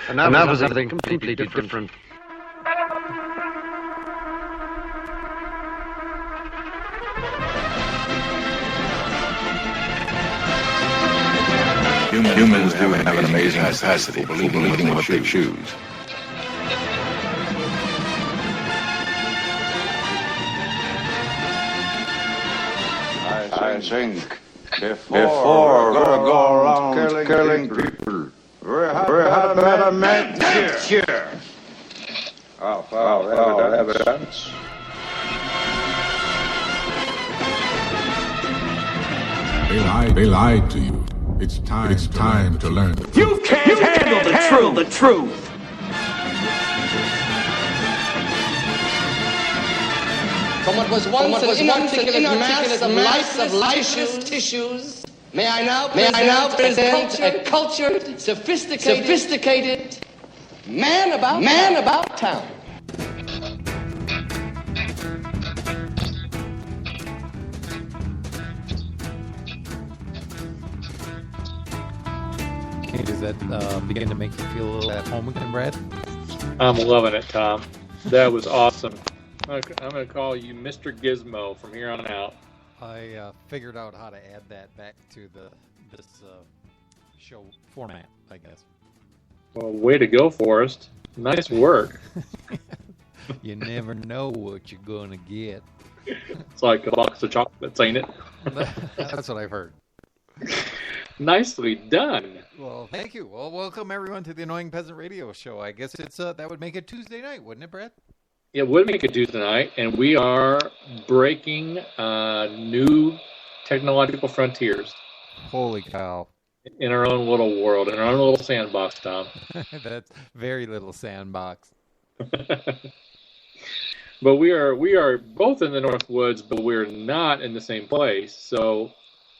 And that was something completely different. Humans do have an amazing capacity for believing what they choose. I think before we're gonna go around killing people, we had better make sure. Evidence. They lied to you. It's time to learn the truth. You can't handle the truth. From what was once an inarticulate mass of life tissues, may I now present a cultured, sophisticated man about town. Does that begin to make you feel a little at home again, Brad? I'm loving it, Tom. That was awesome. I'm going to call you Mr. Gizmo from here on out. I figured out how to add that back to this show format, I guess. Well, way to go, Forrest. Nice work. You never know what you're going to get. It's like a box of chocolates, ain't it? That's what I've heard. Nicely done. Well, thank you. Well, welcome everyone to the Annoying Peasant Radio Show. I guess it's that would make it Tuesday night, wouldn't it, Brad? It would make it Tuesday night, and we are breaking new technological frontiers. Holy cow. In our own little world, in our own little sandbox, Tom. That's very little sandbox. But we are both in the North Woods, but we're not in the same place. So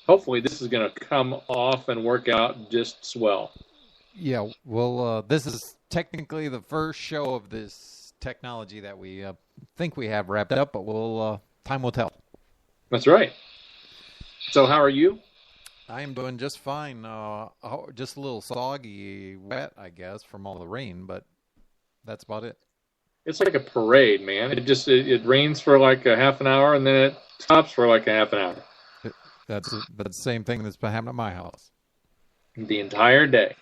hopefully this is going to come off and work out just swell. Yeah, well, this is technically the first show of this technology that we think we have wrapped up, but time will tell. That's right. So how are you? I am doing just fine. Just a little soggy, wet, I guess, from all the rain, but that's about it. It's like a parade, man. It rains for like a half an hour, and then it stops for like a half an hour. That's the same thing that's been happening at my house. The entire day.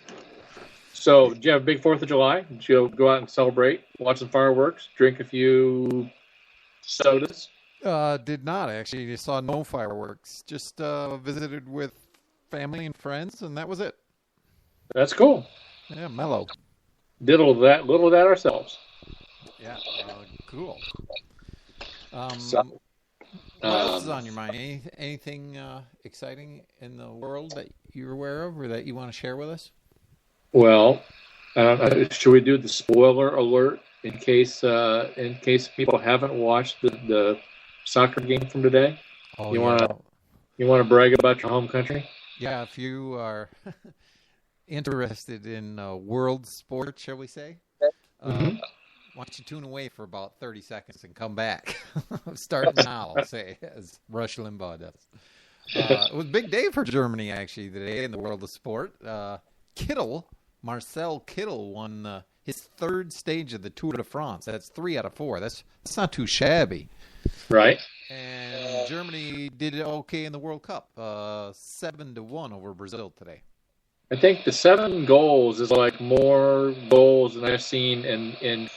So, did you have a big 4th of July? Did you go out and celebrate, watch some fireworks, drink a few sodas? Did not, actually. I saw no fireworks. Just visited with family and friends, and that was it. That's cool. Yeah, mellow. Did little of that ourselves. Yeah, cool. What else is on your mind? Anything exciting in the world that you're aware of or that you want to share with us? Well, should we do the spoiler alert in case people haven't watched the soccer game from today? Oh, you want to brag about your home country? Yeah, if you are interested in world sport, shall we say? Why don't you tune away for about 30 seconds and come back? Start now, say, as Rush Limbaugh does. It was a big day for Germany, actually, today in the world of sport. Marcel Kittel won his 3rd stage of the Tour de France. That's 3 out of 4. That's not too shabby. Right. And Germany did okay in the World Cup, 7-1 over Brazil today. I think the 7 goals is like more goals than I've seen in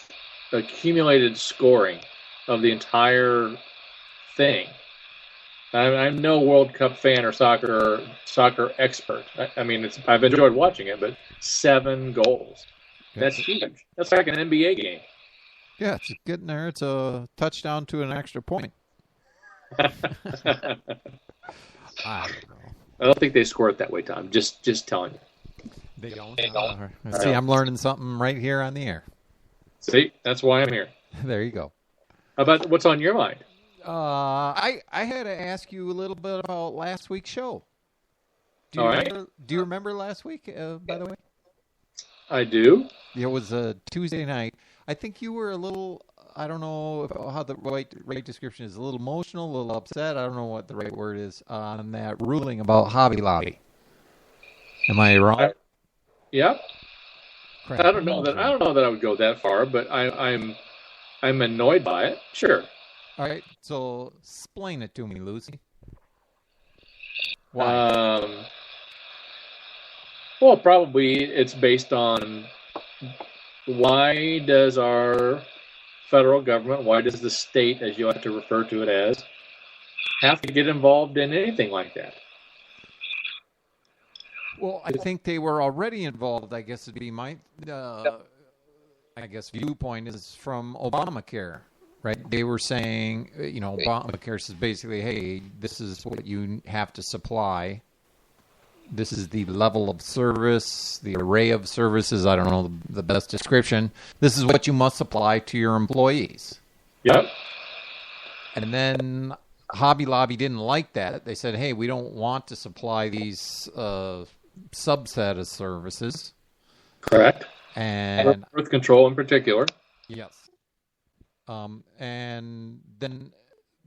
accumulated scoring of the entire thing. I'm no World Cup fan or soccer expert. I mean, I've enjoyed watching it, but 7 goals. That's huge. That's like an NBA game. Yeah, it's getting there. It's a touchdown to an extra point. I don't know. I don't think they score it that way, Tom. Just telling you. They don't. See, I'm learning something right here on the air. See, that's why I'm here. There you go. How about what's on your mind? I had to ask you a little bit about last week's show. Do you remember last week, by the way? I do. It was a Tuesday night. I think you were a little, I don't know how the right description is, a little emotional, a little upset. I don't know what the right word is on that ruling about Hobby Lobby. Am I wrong? Yeah. I don't know that I would go that far, but I'm annoyed by it. Sure. All right, so explain it to me, Lucy. Why? Well, probably it's based on why does our federal government, why does the state, as you like to refer to it as, have to get involved in anything like that? Well, I think they were already involved. I guess it'd be my, viewpoint is from Obamacare, right? They were saying, Obamacare says basically, hey, this is what you have to supply. This is the level of service, the array of services. I don't know the best description. This is what you must supply to your employees. Yep. And then Hobby Lobby didn't like that. They said, hey, we don't want to supply these subset of services. Correct. And birth control in particular. Yes. And then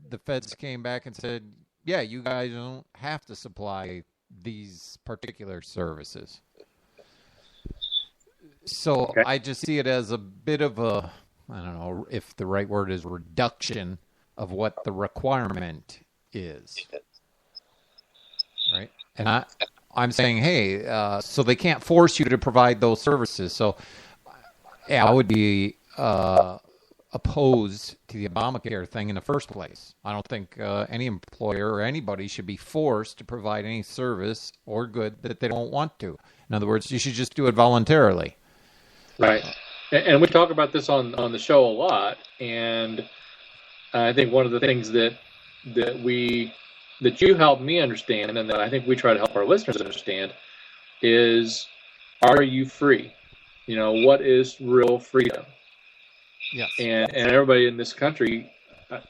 the feds came back and said, yeah, you guys don't have to supply these particular services. So Okay. I just see it as a bit of a, I don't know if the right word is reduction of what the requirement is. Right? And I'm saying, hey, so they can't force you to provide those services. So yeah, I would be opposed to the Obamacare thing in the first place. I don't think any employer or anybody should be forced to provide any service or good that they don't want to. In other words, you should just do it voluntarily. Right. And we talk about this on the show a lot. And I think one of the things that you help me understand, and that I think we try to help our listeners understand, is, are you free? What is real freedom? Yes. And everybody in this country,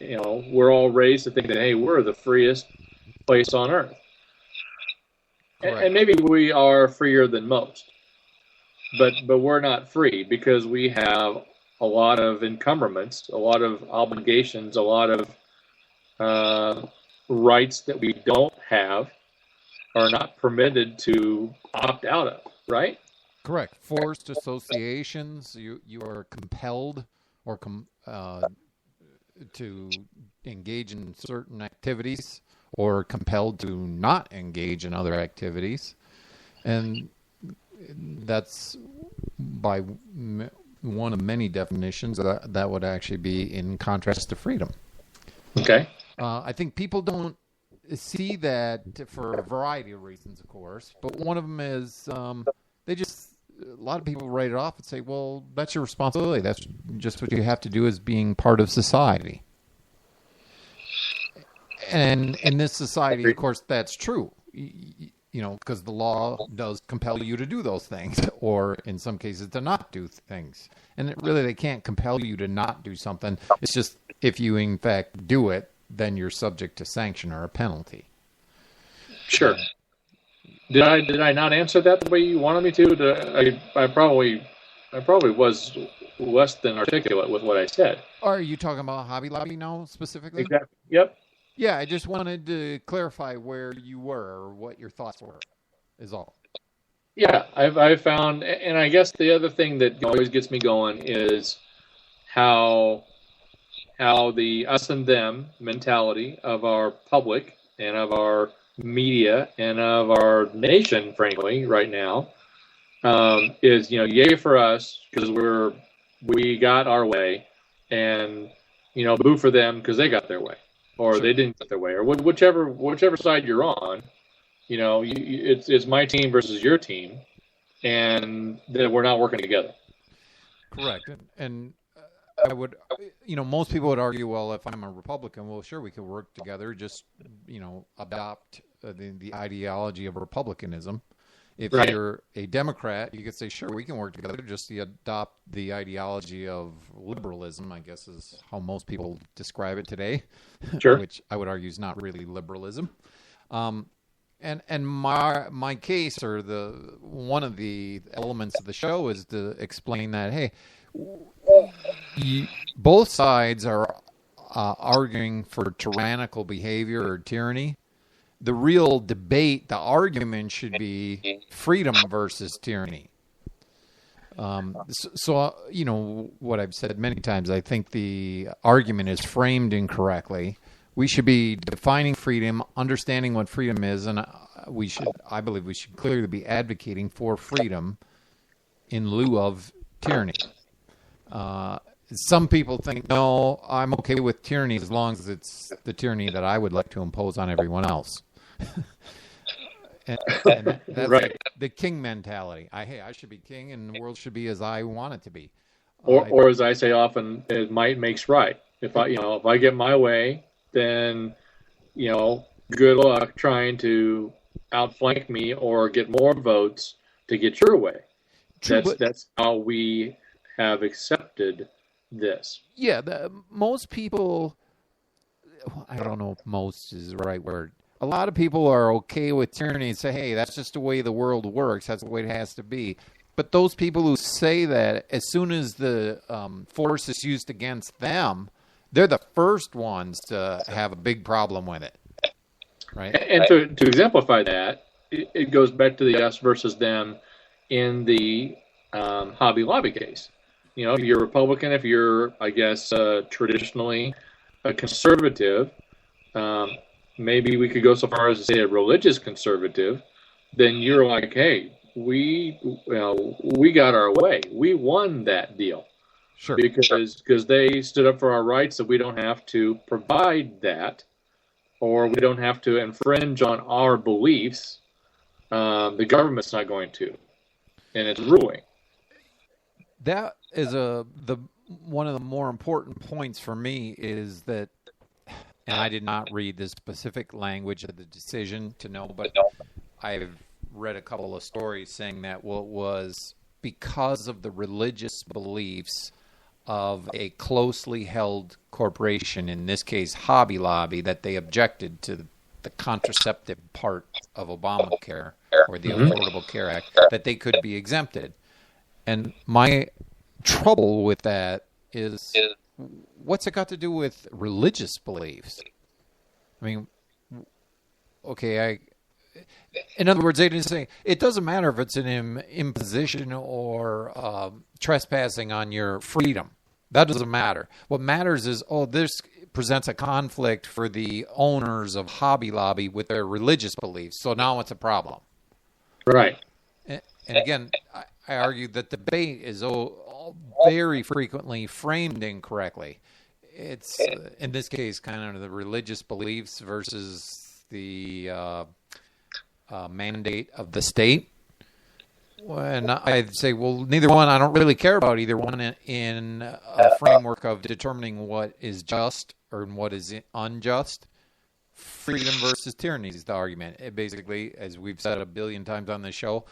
we're all raised to think that, hey, we're the freest place on earth. And maybe we are freer than most. But we're not free because we have a lot of encumbrance, a lot of obligations, a lot of rights that we don't have, are not permitted to opt out of, right? Correct. Forced associations, you are compelled or to engage in certain activities or compelled to not engage in other activities. And that's by one of many definitions that would actually be in contrast to freedom. Okay. I think people don't see that for a variety of reasons, of course, but one of them is a lot of people write it off and say, well, that's your responsibility. That's just what you have to do as being part of society. And in this society, of course, that's true. Because the law does compel you to do those things, or in some cases to not do things. And they can't compel you to not do something. It's just if you, in fact, do it, then you're subject to sanction or a penalty. Sure. Did I not answer that the way you wanted me to? I probably was less than articulate with what I said. Are you talking about Hobby Lobby now specifically? Exactly. Yep. Yeah, I just wanted to clarify where you were or what your thoughts were, is all. Yeah, I've found, and I guess the other thing that always gets me going is how the us and them mentality of our public and of our media and of our nation, frankly, right now, is, yay for us because we got our way, and boo for them because they got their way. Or sure. They didn't get their way, or whichever side you're on, it's my team versus your team, and then we're not working together. Correct, and I would, most people would argue, well, if I'm a Republican, well, sure, we could work together, just adopt the ideology of republicanism. If right. You're a Democrat, you could say, sure, we can work together, just to adopt the ideology of liberalism, I guess is how most people describe it today, sure. Which I would argue is not really liberalism. And my case, or one of the elements of the show, is to explain that, hey, both sides are arguing for tyrannical behavior or tyranny. The real debate, the argument should be freedom versus tyranny. You know, what I've said many times, I think the argument is framed incorrectly. We should be defining freedom, understanding what freedom is, and I believe we should clearly be advocating for freedom in lieu of tyranny. Some people think, no, I'm okay with tyranny as long as it's the tyranny that I would like to impose on everyone else. and that's right. like the king mentality. I should be king, and the world should be as I want it to be. Or as I say often, might makes right. If I get my way, then good luck trying to outflank me or get more votes to get your way. That's how we have accepted this. Yeah, most people, I don't know if most is the right word. A lot of people are okay with tyranny and say, hey, that's just the way the world works. That's the way it has to be. But those people who say that, as soon as the force is used against them, they're the first ones to have a big problem with it. Right? And to exemplify that, it goes back to the us versus them in the Hobby Lobby case. If you're a Republican, if you're, I guess, traditionally a conservative, maybe we could go so far as to say a religious conservative, then you're like, hey, we got our way. We won that deal. Sure. Because they stood up for our rights, that we don't have to provide that, or we don't have to infringe on our beliefs. The government's not going to, and it's ruling. That is one of the more important points for me is that, and I did not read the specific language of the decision to know, but I've read a couple of stories saying that, well, it was because of the religious beliefs of a closely held corporation, in this case Hobby Lobby, that they objected to the contraceptive part of Obamacare or the Affordable Care Act, that they could be exempted. And my trouble with that is, what's it got to do with religious beliefs? I mean, okay, in other words, they didn't say, it doesn't matter if it's an imposition or trespassing on your freedom. That doesn't matter. What matters is, this presents a conflict for the owners of Hobby Lobby with their religious beliefs, so now it's a problem. Right. And again, I argue that debate is very frequently framed incorrectly. It's, in this case, kind of the religious beliefs versus the mandate of the state. And I'd say, well, neither one. I don't really care about either one in a framework of determining what is just or what is unjust. Freedom versus tyranny is the argument. It basically, as we've said a billion times on this show,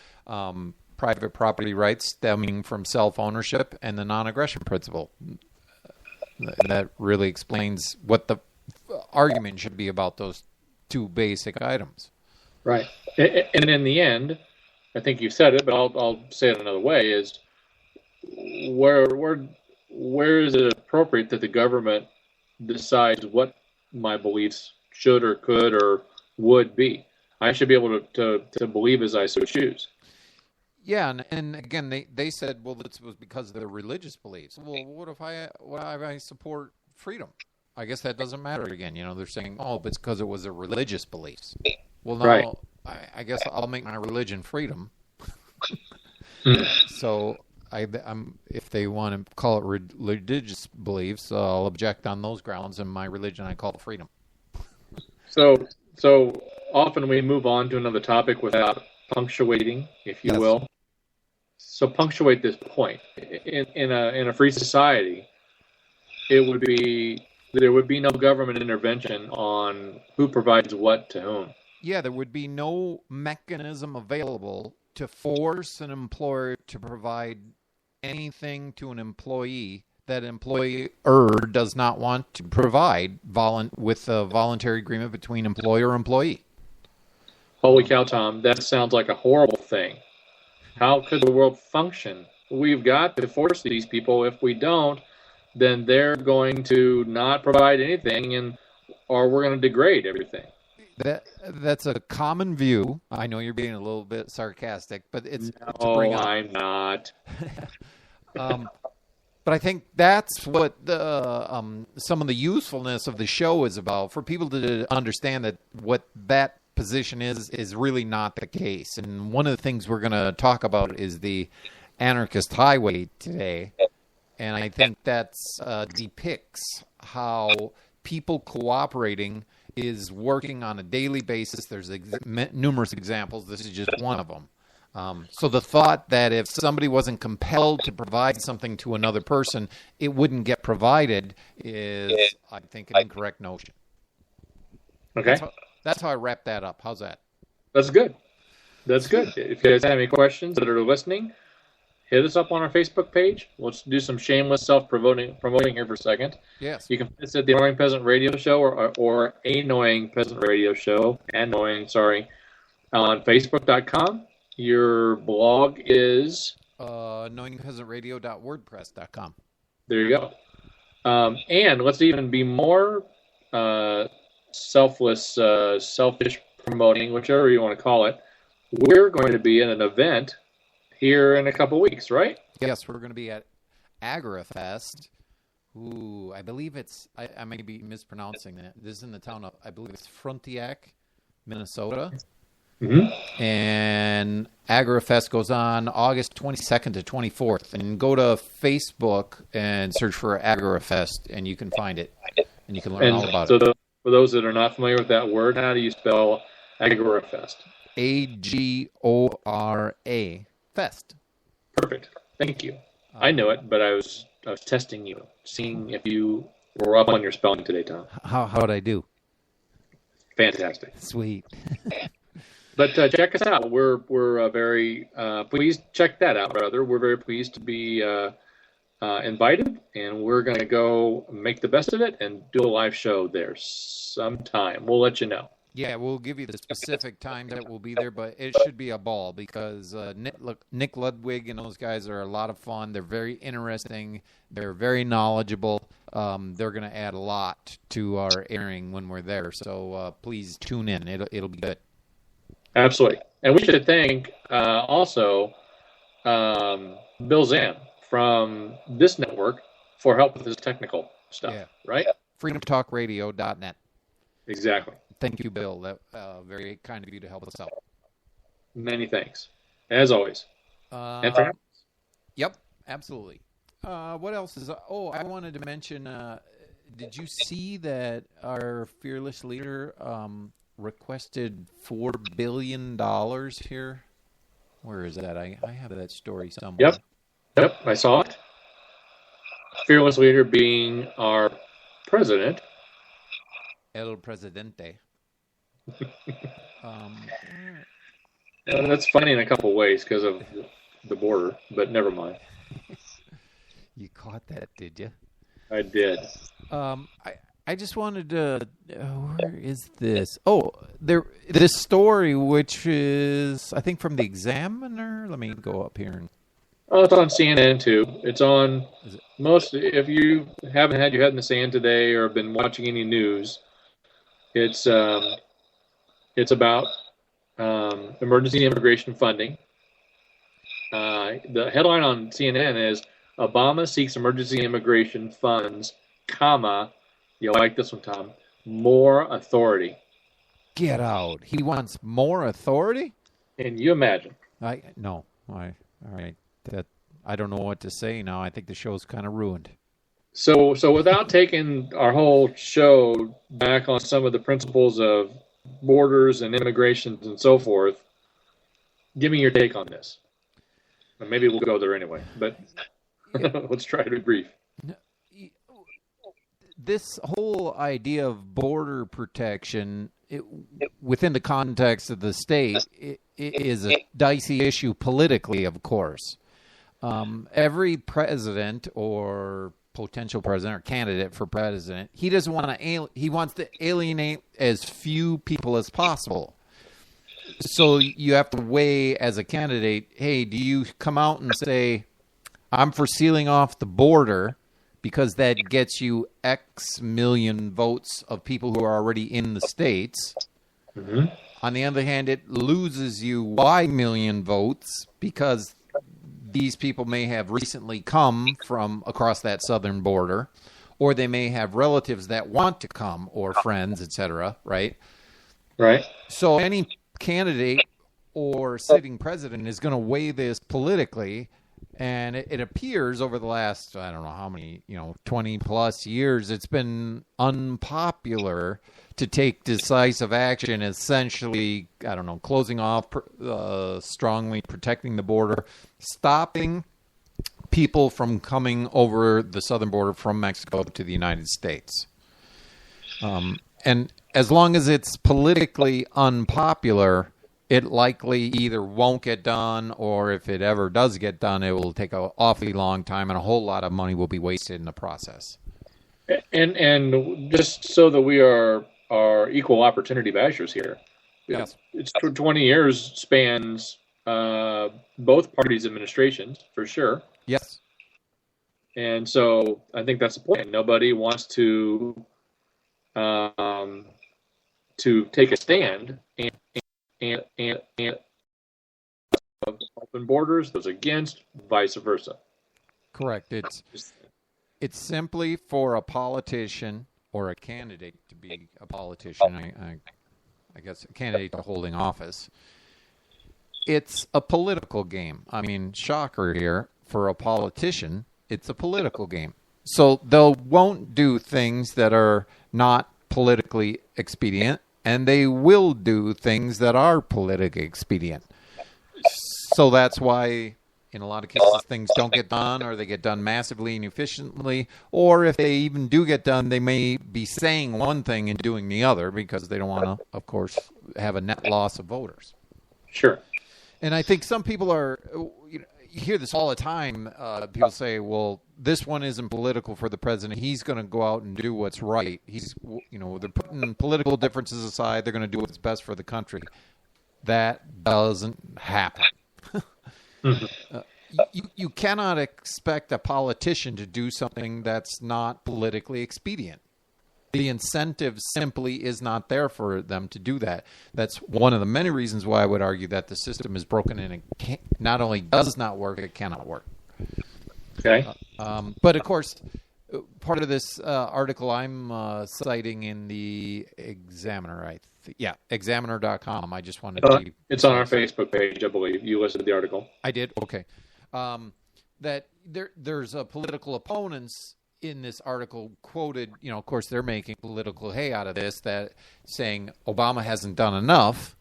private property rights stemming from self-ownership and the non-aggression principle. That really explains what the argument should be about those two basic items. Right. And in the end, I think you said it, but I'll say it another way, is where is it appropriate that the government decides what my beliefs should or could or would be? I should be able to believe as I so choose. Yeah, and again, they said, well, this was because of their religious beliefs. Well, what if I support freedom? I guess that doesn't matter again. They're saying, but it's because it was their religious beliefs. Well, no, right. I guess I'll make my religion freedom. So if they want to call it religious beliefs, I'll object on those grounds. And my religion, I call it freedom. So often we move on to another topic without punctuating, if you will. So punctuate this point. In a free society, there would be no government intervention on who provides what to whom. Yeah, there would be no mechanism available to force an employer to provide anything to an employee that employer does not want to provide with a voluntary agreement between employer and employee. Holy cow, Tom, that sounds like a horrible thing. How could the world function? We've got to force these people. If we don't, then they're going to not provide anything, or we're going to degrade everything. That's a common view. I know you're being a little bit sarcastic, but it's No, I'm not. But I think that's what some of the usefulness of the show is about, for people to understand that what that position is really not the case. And one of the things we're going to talk about is the anarchist highway today. And I think that depicts how people cooperating is working on a daily basis. There's numerous examples. This is just one of them. So the thought that if somebody wasn't compelled to provide something to another person, it wouldn't get provided is, I think, an incorrect notion. Okay. That's how I wrap that up. How's that? That's good. That's good. If you guys have any questions that are listening, hit us up on our Facebook page. Let's do some shameless self-promoting here for a second. Yes. You can visit the Annoying Peasant Radio Show or Annoying Peasant Radio Show, on Facebook.com. Your blog is knowingpeasantradio.wordpress.com. There you go. And let's even be more selfish promoting, whichever you want to call it. We're going to be at an event here in a couple weeks, right? Yes, we're going to be at AgriFest. Ooh, I believe it's, I may be mispronouncing that. This is in the town of, I believe it's Frontenac, Minnesota. Mm-hmm. And AgriFest goes on August 22nd to 24th. And go to Facebook and search for AgriFest, and you can find it. And you can learn all about it. For those that are not familiar with that word, how do you spell AgriFest? AGORA Fest. Perfect. Thank you. I know it, but I was testing you, seeing if you were up on your spelling today, Tom. How'd I do? Fantastic. Sweet. But check us out. We're very pleased. Check that out, brother. We're very pleased to be invited, and we're going to go make the best of it and do a live show there sometime. We'll let you know. Yeah, we'll give you the specific time that we'll be there, but it should be a ball because Nick Ludwig and those guys are a lot of fun. They're very interesting. They're very knowledgeable. They're going to add a lot to our airing when we're there. So please tune in. It'll be good. Absolutely. And we should thank also Bill Zan from this network for help with his technical stuff, right? freedomtalkradio.net. Exactly. Thank you, Bill. That very kind of you to help us out. Many thanks, as always. And for yep, absolutely. What else is? Oh, I wanted to mention. Did you see that our fearless leader requested $4 billion here? Where is that? I have that story somewhere. Yep, I saw it. Fearless leader being our president. El Presidente. That's funny in a couple ways because of the border, but never mind. You caught that, did you? I did. I just wanted to. Where is this? Oh, this story, which is I think from the Examiner. Let me go up here and. Oh, it's on CNN too. It's on most. If you haven't had your head in the sand today or been watching any news, it's about emergency immigration funding. The headline on CNN is Obama seeks emergency immigration funds, comma, you'll like this one, Tom, more authority. Get out. He wants more authority? Can you imagine? All right. I don't know what to say now. I think the show's kind of ruined. So without taking our whole show back on some of the principles of borders and immigrations and so forth, give me your take on this. Or maybe we'll go there anyway, but let's try to be brief. This whole idea of border protection within the context of the state is a dicey issue politically, of course. Every president or potential president or candidate for president, he doesn't want to he wants to alienate as few people as possible. So you have to weigh as a candidate, hey, do you come out and say, I'm for sealing off the border because that gets you X million votes of people who are already in the states. Mm-hmm. On the other hand, it loses you Y million votes because these people may have recently come from across that southern border, or they may have relatives that want to come, or friends, etc., right? Right. So any candidate or sitting president is going to weigh this politically, and it appears over the last, I don't know how many, 20 plus years, it's been unpopular to take decisive action, essentially, I don't know, closing off strongly, protecting the border, stopping people from coming over the southern border from Mexico to the United States. And as long as it's politically unpopular, it likely either won't get done, or if it ever does get done, it will take an awfully long time, and a whole lot of money will be wasted in the process. And just so that we are equal opportunity bashers here, Yes. It's 20 years spans both parties' administrations, for sure. Yes. And so I think that's the point. Nobody wants to take a stand and open borders, those against, vice versa. Correct. It's simply for a politician or a candidate to be a politician. I guess a candidate to holding office. It's a political game. I mean, shocker here, for a politician, it's a political game. So they won't do things that are not politically expedient, and they will do things that are politically expedient. So that's why, in a lot of cases, things don't get done, or they get done massively and efficiently, or if they even do get done, they may be saying one thing and doing the other, because they don't want to, of course, have a net loss of voters. Sure. And I think some people are, you hear this all the time. People say, well, this one isn't political for the president. He's going to go out and do what's right. They're putting political differences aside. They're going to do what's best for the country. That doesn't happen. You cannot expect a politician to do something that's not politically expedient. The incentive simply is not there for them to do that. That's one of the many reasons why I would argue that the system is broken, and it not only does not work, it cannot work. Okay. But of course, part of this article I'm citing in the Examiner, examiner.com. I just wanted to... It's on our Facebook page, I believe. You listed the article. I did? Okay. That there's political opponents in this article quoted, of course, they're making political hay out of this, that saying Obama hasn't done enough,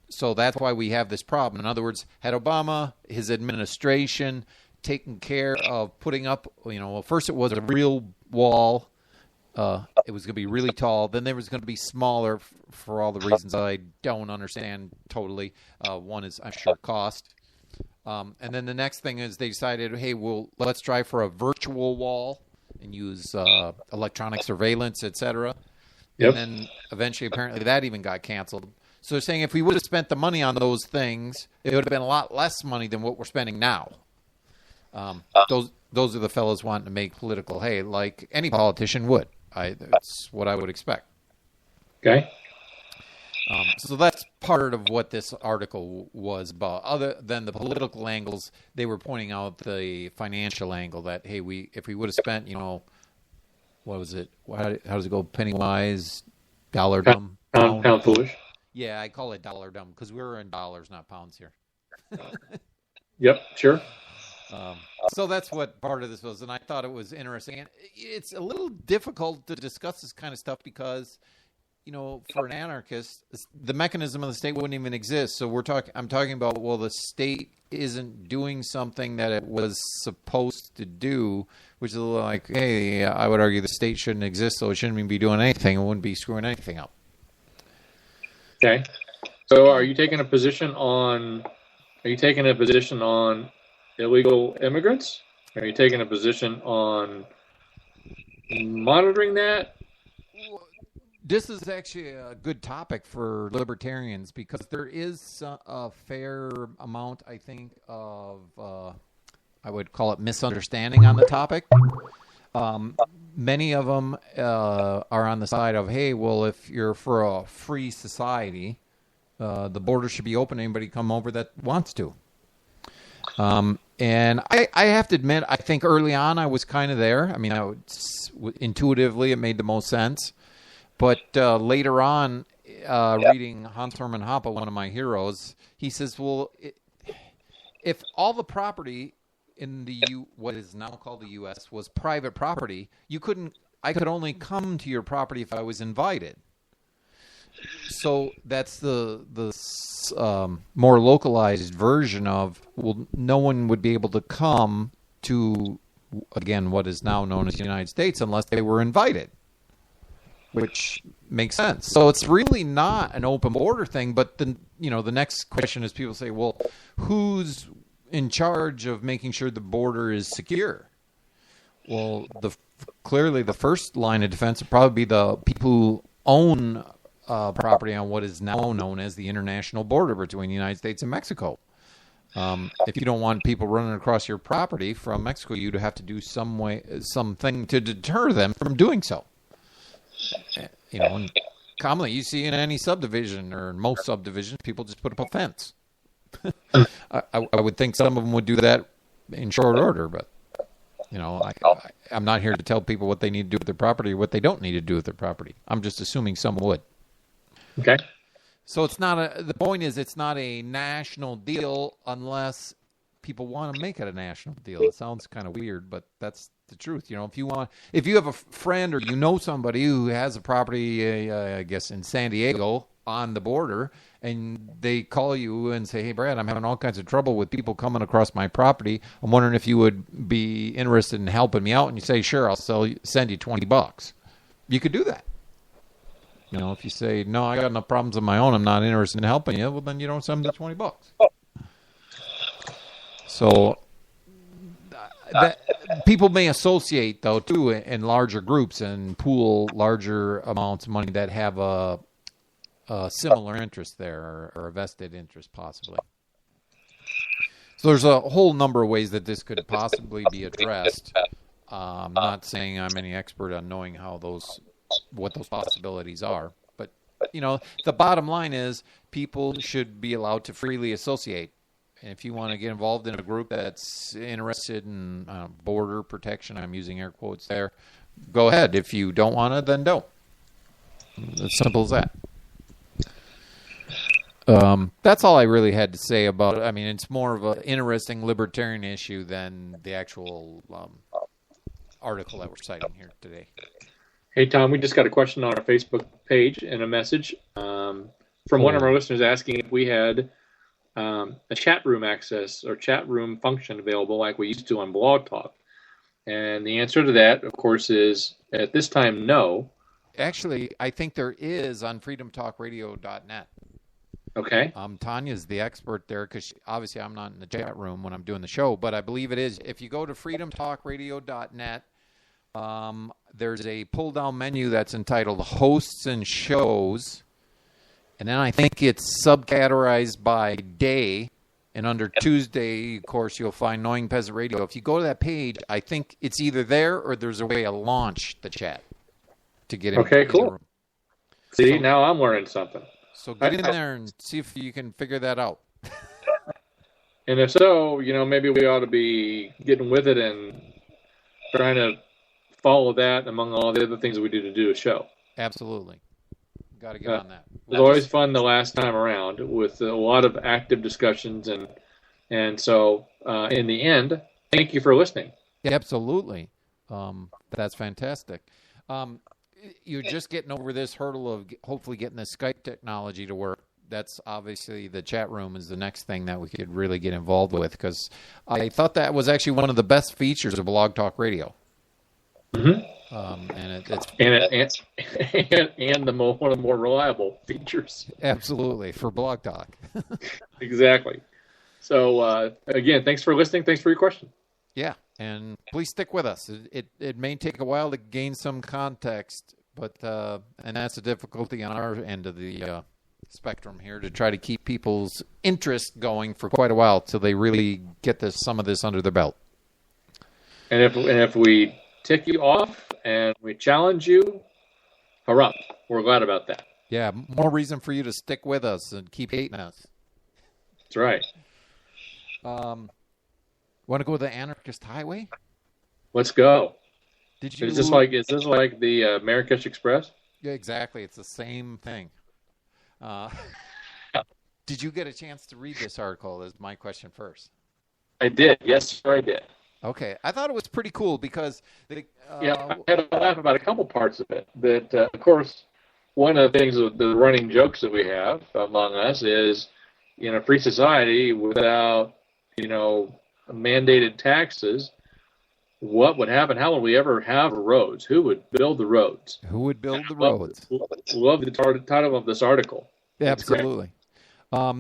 so that's why we have this problem. In other words, had Obama, his administration, taken care of putting up, first it was a real wall. It was going to be really tall. Then there was going to be smaller for all the reasons I don't understand totally. One is, I'm sure, cost. And then the next thing is they decided, hey, let's try for a virtual wall and use electronic surveillance, etc. Yep. And then eventually, apparently, that even got canceled. So they're saying if we would have spent the money on those things, it would have been a lot less money than what we're spending now. Those are the fellows wanting to make political hay, like any politician would. That's what I would expect. Okay. So that's part of what this article was about. Other than the political angles, they were pointing out the financial angle that, hey, if we would have spent, what was it? How does it go? Penny wise, dollar dumb, pound foolish. Yeah, I call it dollar dumb because we're in dollars, not pounds here. Yep, sure. So that's what part of this was, and I thought it was interesting. And it's a little difficult to discuss this kind of stuff because, for an anarchist, the mechanism of the state wouldn't even exist. So I'm talking about, well, the state isn't doing something that it was supposed to do, which is a little like, hey, I would argue the state shouldn't exist, so it shouldn't even be doing anything. It wouldn't be screwing anything up. Okay. So are you taking a position on illegal immigrants? Are you taking a position on monitoring that? This is actually a good topic for libertarians because there is a fair amount, I think, of, I would call it misunderstanding on the topic. Many of them are on the side of, hey, well, if you're for a free society, the border should be open. Anybody come over that wants to. And I have to admit, I think early on I was kind of there. I mean, intuitively it made the most sense. But later on, reading Hans Hermann Hoppe, one of my heroes, he says, well, if all the property in what is now called the U.S. was private property, I could only come to your property if I was invited. So that's the more localized version of, well, no one would be able to come to, again, what is now known as the United States unless they were invited, which makes sense. So it's really not an open border thing, but the next question is people say, well, who's in charge of making sure the border is secure? Well, clearly the first line of defense would probably be the people who own property on what is now known as the international border between the United States and Mexico. If you don't want people running across your property from Mexico, you'd have to do something to deter them from doing so. And commonly you see in any subdivision or in most subdivisions, people just put up a fence. I would think some of them would do that in short order, but I'm not here to tell people what they need to do with their property or what they don't need to do with their property. I'm just assuming some would. Okay. So the point is it's not a national deal unless people want to make it a national deal. It sounds kind of weird, but that's the truth. If you have a friend or somebody who has a property, I guess in San Diego on the border, and they call you and say, hey, Brad, I'm having all kinds of trouble with people coming across my property. I'm wondering if you would be interested in helping me out. And you say, sure, I'll send you $20. You could do that. If you say, no, I got enough problems of my own, I'm not interested in helping you, well, then you don't send them the $20. So that people may associate, though, too, in larger groups and pool larger amounts of money that have a similar interest there or a vested interest, possibly. So there's a whole number of ways that this could possibly be addressed. I'm not saying I'm any expert on knowing what those possibilities are. But, the bottom line is people should be allowed to freely associate. And if you want to get involved in a group that's interested in border protection, I'm using air quotes there, go ahead. If you don't want to, then don't. As simple as that. That's all I really had to say about it. I mean, it's more of an interesting libertarian issue than the actual article that we're citing here today. Hey, Tom, we just got a question on our Facebook page and a message from one of our listeners asking if we had a chat room access or chat room function available like we used to on Blog Talk. And the answer to that, of course, is at this time, no. Actually, I think there is on freedomtalkradio.net. Okay. Tanya's the expert there because obviously I'm not in the chat room when I'm doing the show, but I believe it is. If you go to freedomtalkradio.net, there's a pull-down menu that's entitled Hosts and Shows, and then I think it's subcategorized by day, and under Tuesday, of course, you'll find Knowing Peasant Radio. If you go to that page, I think it's either there or there's a way to launch the chat to get in. Okay, cool. See, now I'm learning something. So get in there and see if you can figure that out. And if so, maybe we ought to be getting with it and trying to follow that among all the other things that we do to do a show. Absolutely. Got to get on that. It was always fun the last time around with a lot of active discussions. And so in the end, thank you for listening. Absolutely. That's fantastic. You're just getting over this hurdle of hopefully getting the Skype technology to work. That's obviously the chat room is the next thing that we could really get involved with because I thought that was actually one of the best features of Blog Talk Radio. Mm-hmm. And one of the more reliable features. Absolutely, for Blog Talk. Exactly. So again, thanks for listening. Thanks for your question. Yeah, and please stick with us. It may take a while to gain some context, but and that's a difficulty on our end of the spectrum here to try to keep people's interest going for quite a while till they really get some of this under their belt. And if we tick you off and we challenge you, hurrah! We're glad about that. Yeah, more reason for you to stick with us and keep hating us. That's right. Want to go to the Anarchist Highway? Let's go. Did you? Is this like the Marrakesh Express? Yeah, exactly. It's the same thing. Did you get a chance to read this article? Is my question first. I did. Yes, sir, I did. Okay, I thought it was pretty cool because I had a laugh about a couple parts of it. That of course, one of the things, the running jokes that we have among us is, in a free society without, mandated taxes, what would happen? How would we ever have roads? Who would build the roads? Who would build the roads? Love the title of this article. Absolutely.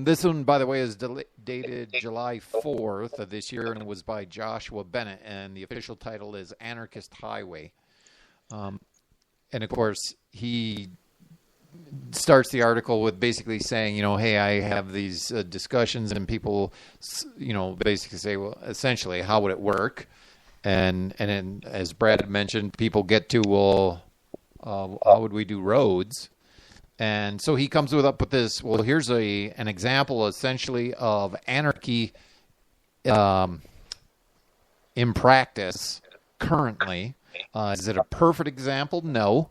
This one, by the way, is dated July 4th of this year, and it was by Joshua Bennett, and the official title is Anarchist Highway. And, of course, he starts the article with basically saying, hey, I have these discussions, and people, basically say, well, essentially, how would it work? And then, as Brad had mentioned, people get to, well, how would we do roads? And so he comes up with this, well, here's an example, essentially, of anarchy in practice currently. Is it a perfect example? No.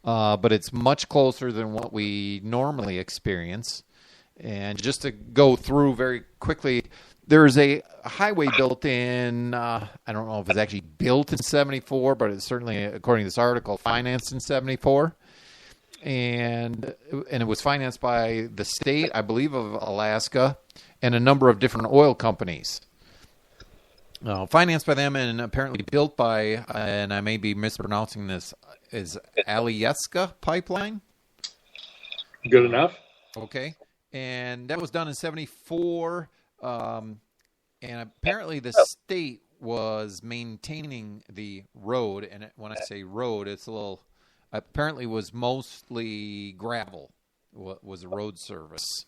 But it's much closer than what we normally experience. And just to go through very quickly, there's a highway built in, I don't know if it's actually built in 74, but it's certainly, according to this article, financed in 74. And it was financed by the state, I believe, of Alaska, and a number of different oil companies. Financed by them and apparently built by, and I may be mispronouncing this, is Alyeska Pipeline. Good enough. Okay. And that was done in 74. And apparently the state was maintaining the road. And when I say road, it's a little... Apparently was mostly gravel, was a road surface,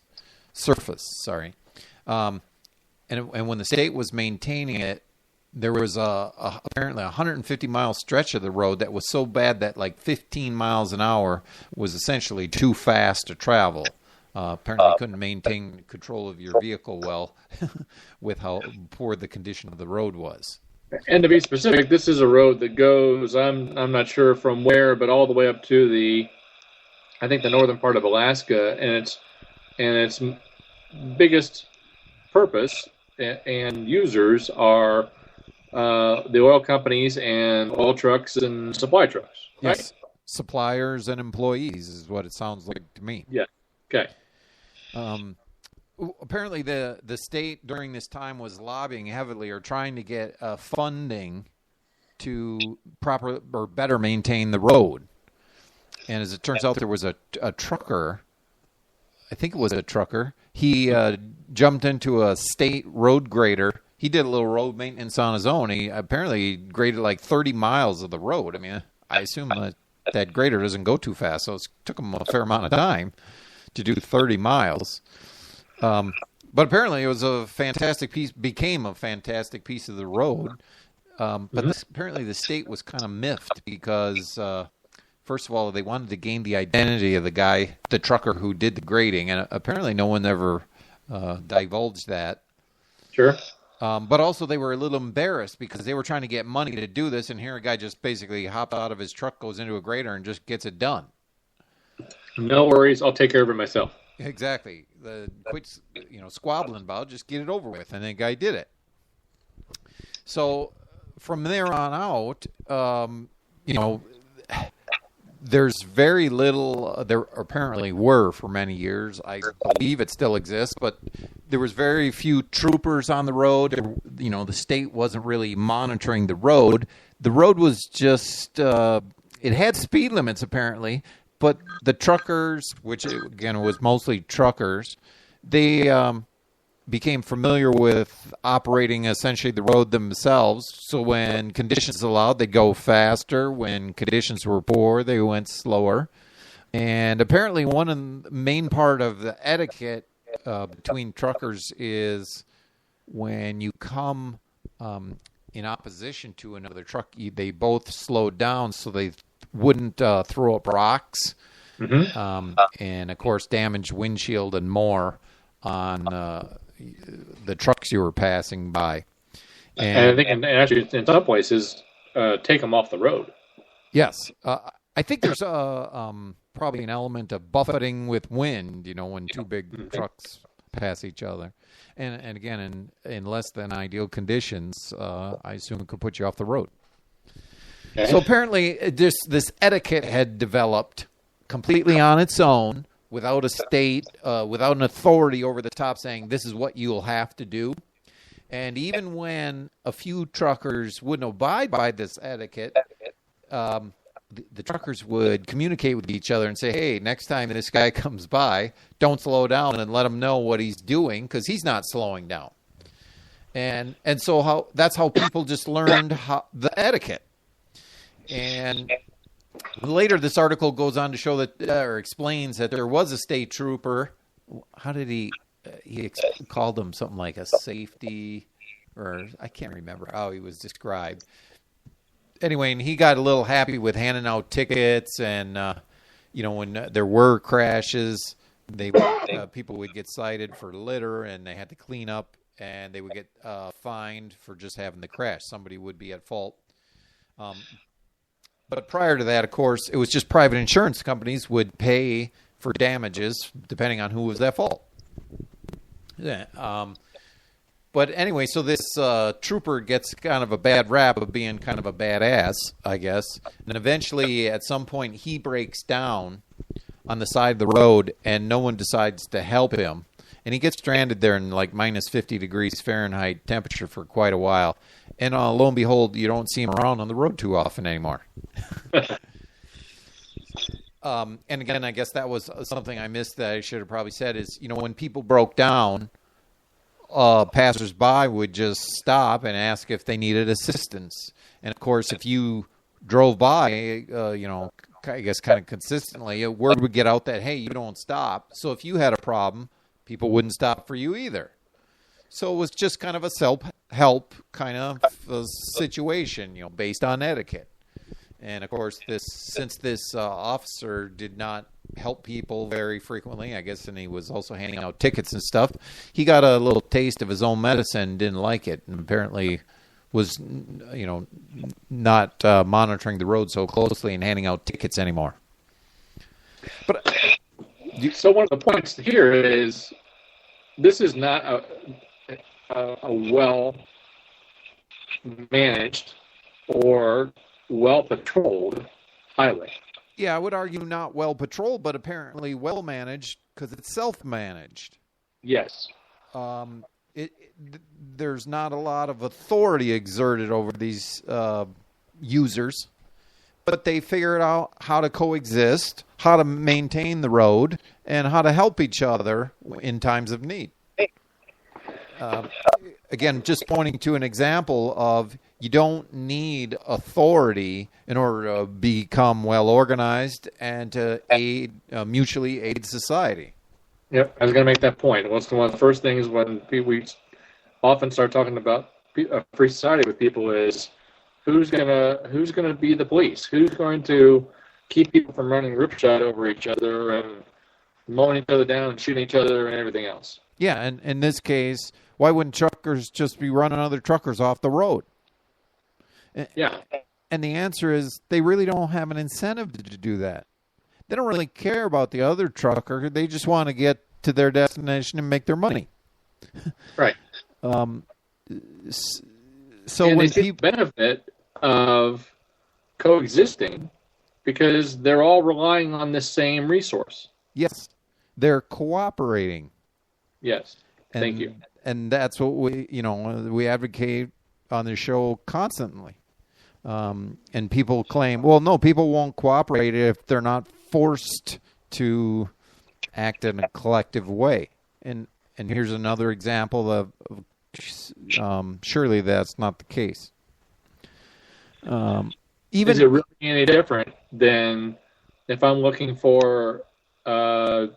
and when the state was maintaining it, there was apparently a 150-mile stretch of the road that was so bad that like 15 miles an hour was essentially too fast to travel. Apparently couldn't maintain control of your vehicle well with how poor the condition of the road was. And to be specific, this is a road that goes, I'm not sure from where, but all the way up to I think the northern part of Alaska, and its biggest purpose and users are the oil companies and oil trucks and supply trucks. Right? Yes, suppliers and employees is what it sounds like to me. Yeah. Okay. Apparently, the state during this time was lobbying heavily or trying to get funding to proper or better maintain the road. And as it turns out, there was a trucker. I think it was a trucker. He jumped into a state road grader. He did a little road maintenance on his own. He apparently graded like 30 miles of the road. I mean, I assume that grader doesn't go too fast, so it took him a fair amount of time to do 30 miles. But apparently it was became a fantastic piece of the road. But apparently the state was kind of miffed because, first of all, they wanted to gain the identity of the trucker who did the grading. And apparently no one ever divulged that. Sure. But also they were a little embarrassed because they were trying to get money to do this. And here a guy just basically hopped out of his truck, goes into a grader, and just gets it done. No worries. I'll take care of it myself. Exactly. Quit, squabbling about it, just get it over with. And the guy did it. So from there on out, there's very little, there apparently were for many years. I believe it still exists, but there was very few troopers on the road. The state wasn't really monitoring the road. The road was just, it had speed limits apparently, but the truckers, which again was mostly truckers, they became familiar with operating essentially the road themselves. So when conditions allowed, they'd go faster. When conditions were poor, they went slower. And apparently one main part of the etiquette between truckers is when you come in opposition to another truck, they both slowed down so they wouldn't throw up rocks and, of course, damage windshield and more on the trucks you were passing by. And I think, actually, in some places, take them off the road. Yes. I think there's probably an element of buffeting with wind, when two big trucks pass each other. And again, in less than ideal conditions, I assume it could put you off the road. Okay. So apparently this etiquette had developed completely on its own, without a state, without an authority over the top saying this is what you'll have to do. And even when a few truckers wouldn't abide by this etiquette, the truckers would communicate with each other and say, hey, next time this guy comes by, don't slow down, and let him know what he's doing, because he's not slowing down. And so that's how people just learned the etiquette. And later this article goes on to show that, or explains that there was a state trooper. How did he called him something like a safety, or I can't remember how he was described. Anyway, and he got a little happy with handing out tickets, and when there were crashes, people would get cited for litter, and they had to clean up, and they would get fined for just having the crash. Somebody would be at fault. But prior to that, of course, it was just private insurance companies would pay for damages depending on who was at fault. Yeah. But anyway, so this trooper gets kind of a bad rap of being kind of a badass, I guess. And eventually, at some point, he breaks down on the side of the road, and no one decides to help him. And he gets stranded there in like minus 50 degrees Fahrenheit temperature for quite a while. And lo and behold, you don't see him around on the road too often anymore. And again, I guess that was something I missed that I should have probably said is, when people broke down, passersby would just stop and ask if they needed assistance. And of course, if you drove by, I guess kind of consistently, a word would get out that, hey, you don't stop. So if you had a problem, people wouldn't stop for you either. So it was just kind of a self-help kind of situation, based on etiquette. And of course, since this officer did not help people very frequently, I guess, and he was also handing out tickets and stuff, he got a little taste of his own medicine, didn't like it, and apparently was, not monitoring the road so closely and handing out tickets anymore. But so one of the points here is this is not a well-managed or well-patrolled highway. Yeah, I would argue not well-patrolled, but apparently well-managed because it's self-managed. Yes. There's not a lot of authority exerted over these users, but they figured out how to coexist, how to maintain the road, and how to help each other in times of need. Again, just pointing to an example of you don't need authority in order to become well organized and to mutually aid society. Yep, I was going to make that point. One of the first things when we often start talking about a free society with people is who's gonna be the police? Who's going to keep people from running ripshod over each other and mowing each other down and shooting each other and everything else? Yeah, and in this case, why wouldn't truckers just be running other truckers off the road? Yeah. And the answer is they really don't have an incentive to do that. They don't really care about the other trucker. They just want to get to their destination and make their money. Right. So and when they see the benefit of coexisting because they're all relying on the same resource. Yes. They're cooperating. Yes. Thank you. And that's what we advocate on the show constantly. And people claim, well, no, people won't cooperate if they're not forced to act in a collective way. And here's another example of surely that's not the case. Even is it really any different than if I'm looking for a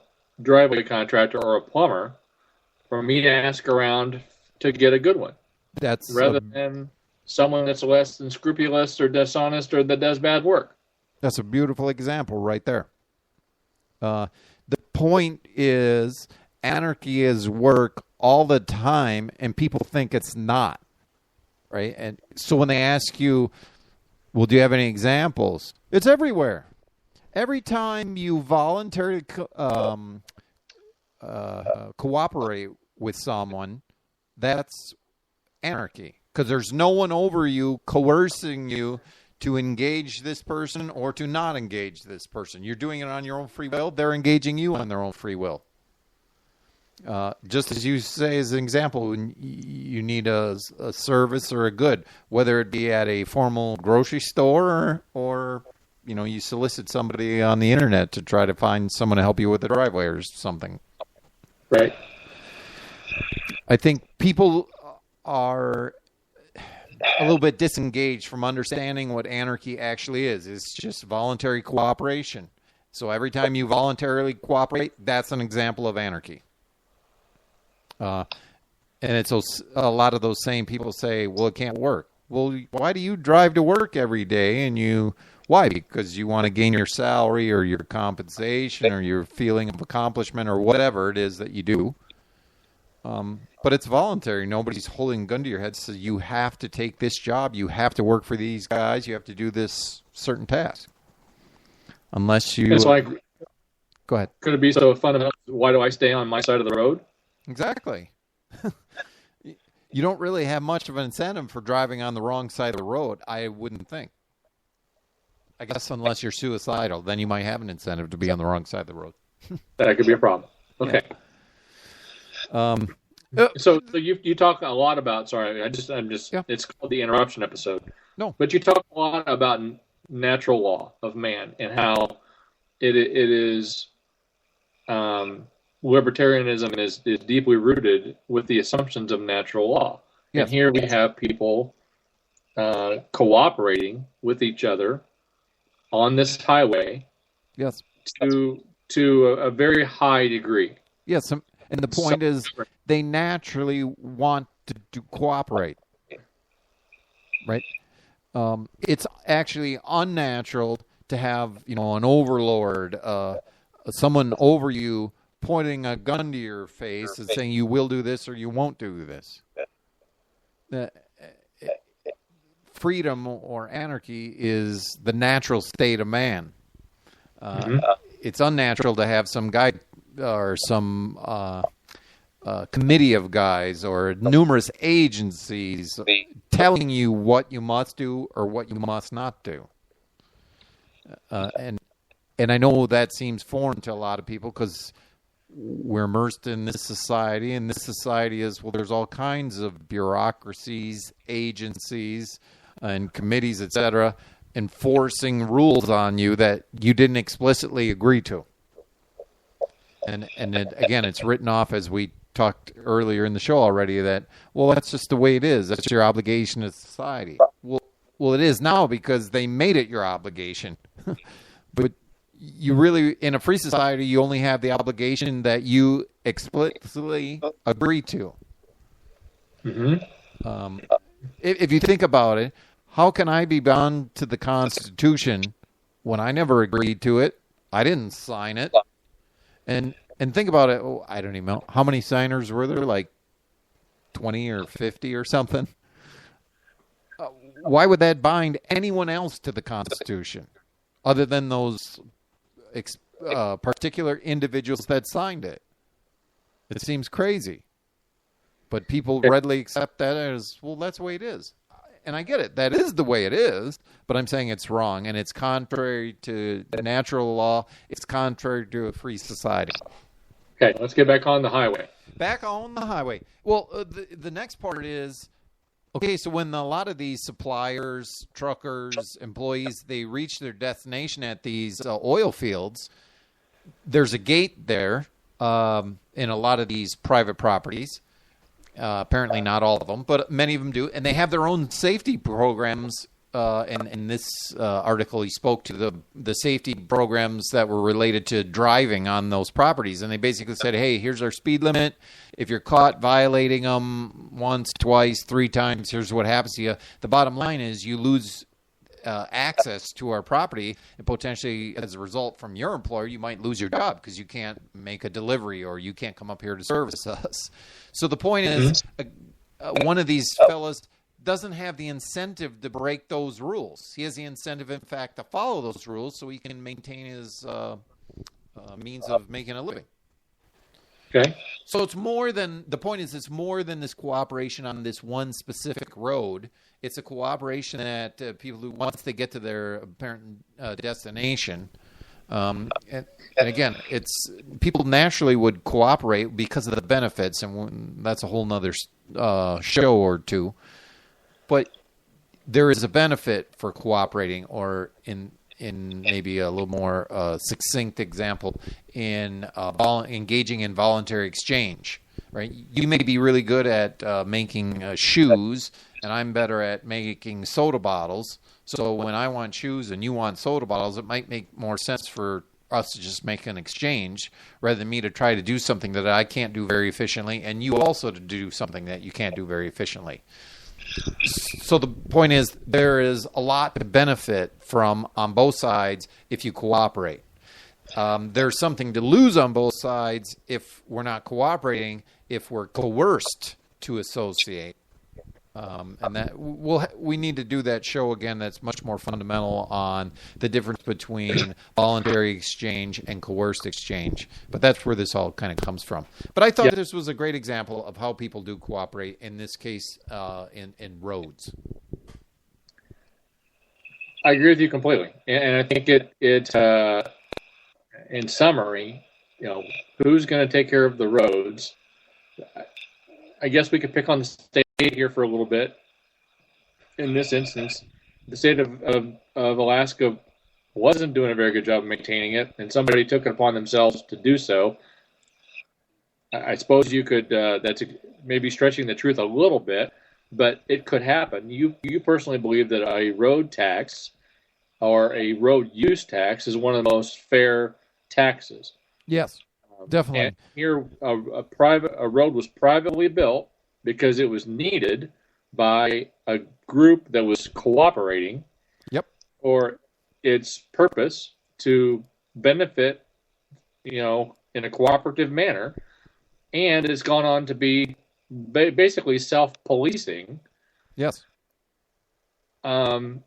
driveway contractor or a plumber for me to ask around to get a good one? That's rather than someone that's less than scrupulous or dishonest or that does bad work. That's a beautiful example right there. The point is anarchy is work all the time, and people think it's not. right? And so when they ask you, well, do you have any examples? It's everywhere. Every time you voluntarily cooperate with someone, that's anarchy, because there's no one over you coercing you to engage this person or to not engage this person. You're doing it on your own free will. They're engaging you on their own free will. Just as you say as an example, when you need a service or a good, whether it be at a formal grocery store or you solicit somebody on the internet to try to find someone to help you with the driveway or something. Right. I think people are a little bit disengaged from understanding what anarchy actually is. It's just voluntary cooperation. So every time you voluntarily cooperate, that's an example of anarchy. And it's a lot of those same people say, well, it can't work. Well, why do you drive to work every day? And why? Because you want to gain your salary or your compensation or your feeling of accomplishment or whatever it is that you do. But it's voluntary. Nobody's holding a gun to your head. So you have to take this job. You have to work for these guys. You have to do this certain task. Unless you... It's like... Go ahead. Could it be so fundamental? Why do I stay on my side of the road? Exactly. You don't really have much of an incentive for driving on the wrong side of the road, I wouldn't think. I guess unless you're suicidal, then you might have an incentive to be on the wrong side of the road. That could be a problem. Okay. Yeah. So you talk a lot about. Sorry, I'm just. Yeah. It's called the interruption episode. No, but you talk a lot about natural law of man and how it is. Libertarianism is deeply rooted with the assumptions of natural law. Yes. And here we have people cooperating with each other on this highway. Yes. To a very high degree. Yes, and the point is they naturally want to cooperate, right? It's actually unnatural to have an overlord, someone over you, pointing a gun to your face and saying you will do this or you won't do this. Freedom or anarchy is the natural state of man. It's unnatural to have some guy or some committee of guys or numerous agencies telling you what you must do or what you must not do. And I know that seems foreign to a lot of people because we're immersed in this society, and this society is, well, there's all kinds of bureaucracies, agencies, and committees, etc., enforcing rules on you that you didn't explicitly agree to. And again, it's written off, as we talked earlier in the show already, that, well, that's just the way it is. That's your obligation to society. Well, it is now because they made it your obligation. But you really, in a free society, you only have the obligation that you explicitly agree to. Mm-hmm. If you think about it, how can I be bound to the Constitution when I never agreed to it? I didn't sign it. And think about it. Oh, I don't even know. How many signers were there? Like 20 or 50 or something? Why would that bind anyone else to the Constitution other than those particular individuals that signed it? It seems crazy. But people readily accept that as, well, that's the way it is. And I get it. That is the way it is. But I'm saying it's wrong. And it's contrary to natural law. It's contrary to a free society. Okay, let's get back on the highway. Back on the highway. Well, the next part is, okay, so when a lot of these suppliers, truckers, employees, they reach their destination at these oil fields, there's a gate there in a lot of these private properties. Apparently not all of them, but many of them do. And they have their own safety programs. In this article, he spoke to the safety programs that were related to driving on those properties. And they basically said, hey, here's our speed limit. If you're caught violating them once, twice, 3 times, here's what happens to you. The bottom line is you lose access to our property, and potentially as a result from your employer, you might lose your job because you can't make a delivery or you can't come up here to service us. So the point is, one of these fellas doesn't have the incentive to break those rules. He has the incentive, in fact, to follow those rules so he can maintain his means of making a living. Okay. So it's more than, the point is, it's more than this cooperation on this one specific road. It's a cooperation that people who, once they get to their apparent destination, and again, it's people naturally would cooperate because of the benefits, and that's a whole nother show or two. But there is a benefit for cooperating, or in maybe a little more succinct example, in engaging in voluntary exchange. Right? You may be really good at making shoes, and I'm better at making soda bottles. So when I want shoes and you want soda bottles, it might make more sense for us to just make an exchange rather than me to try to do something that I can't do very efficiently, and you also to do something that you can't do very efficiently. So the point is, there is a lot to benefit from on both sides if you cooperate. There's something to lose on both sides if we're not cooperating, if we're coerced to associate. And that we need to do that show again that's much more fundamental on the difference between voluntary exchange and coerced exchange. But that's where this all kind of comes from. But I thought this was a great example of how people do cooperate, in this case, in roads. I agree with you completely. And I think it in summary, who's going to take care of the roads? I guess we could pick on the state here for a little bit. In this instance, the state of Alaska wasn't doing a very good job of maintaining it, and somebody took it upon themselves to do so. I suppose you could, that's maybe stretching the truth a little bit, but it could happen. You personally believe that a road tax or a road use tax is one of the most fair taxes. Yes, definitely. And here, a road was privately built because it was needed by a group that was cooperating. Yep. For its purpose to benefit, in a cooperative manner, and it's gone on to be basically self-policing. Yes. And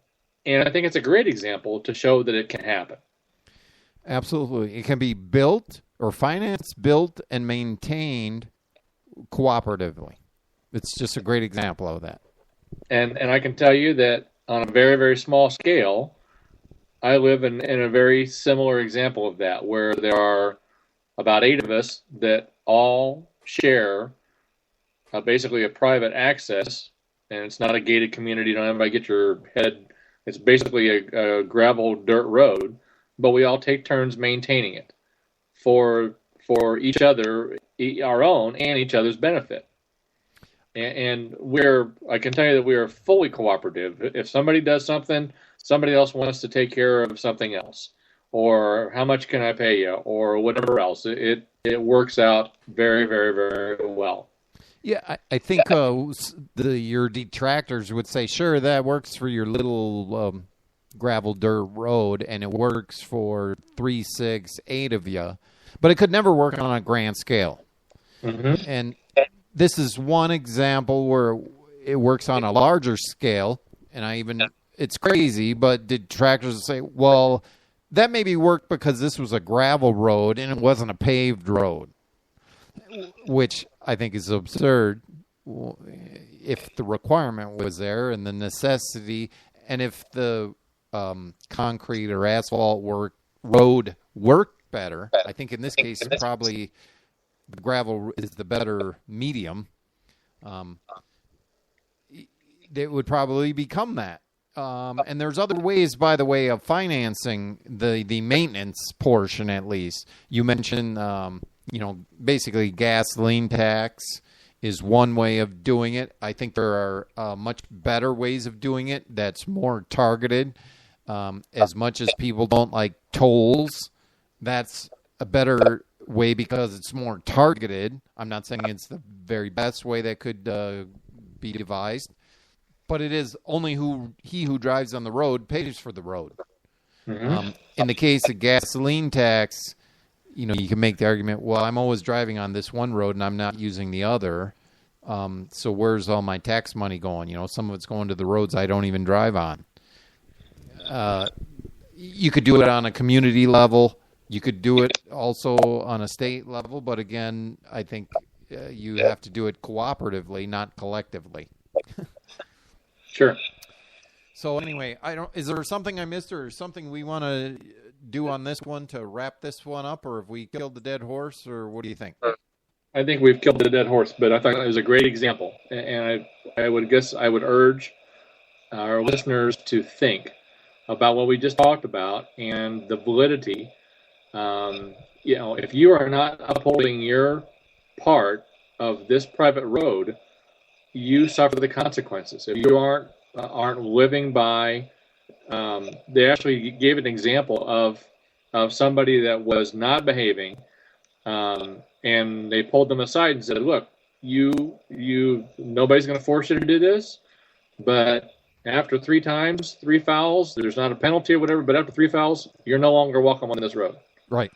I think it's a great example to show that it can happen. Absolutely. It can be built or financed, built, and maintained cooperatively. It's just a great example of that. And I can tell you that on a very, very small scale, I live in a very similar example of that, where there are about 8 of us that all share basically a private access, and it's not a gated community. Don't everybody get your head. It's basically a gravel dirt road, but we all take turns maintaining it for each other, our own and each other's benefit. And I can tell you that we are fully cooperative. If somebody does something, somebody else wants to take care of something else, or how much can I pay you, or whatever else. It works out very, very, very well. Yeah, I think your detractors would say, sure, that works for your little gravel dirt road, and it works for 3, 6, 8 of you, but it could never work on a grand scale. Mm-hmm. And this is one example where it works on a larger scale, and it's crazy, but detractors say, well, that maybe worked because this was a gravel road and it wasn't a paved road, which I think is absurd if the requirement was there and the necessity, and if the concrete or asphalt road worked better. I think in this case, probably the gravel is the better medium. It would probably become that. And there's other ways, by the way, of financing the maintenance portion, at least. You mentioned, basically gasoline tax is one way of doing it. I think there are much better ways of doing it that's more targeted. As much as people don't like tolls, that's a better way because it's more targeted. I'm not saying it's the very best way that could be devised, but it is only he who drives on the road pays for the road. Mm-hmm. In the case of gasoline tax, you can make the argument, well, I'm always driving on this one road and I'm not using the other. So where's all my tax money going? Some of it's going to the roads I don't even drive on. You could do it on a community level. You could do it also on a state level. But again, I think you have to do it cooperatively, not collectively. Sure. So anyway, is there something I missed or something we want to do on this one to wrap this one up, or have we killed the dead horse, or what do you think? I think we've killed the dead horse, but I thought it was a great example. And I would urge our listeners to think about what we just talked about and the validity. If you are not upholding your part of this private road, you suffer the consequences. If you aren't living by, they actually gave an example of somebody that was not behaving, and they pulled them aside and said, "Look, nobody's going to force you to do this, but after 3 fouls, there's not a penalty or whatever, but after 3 fouls, you're no longer welcome on this road." Right.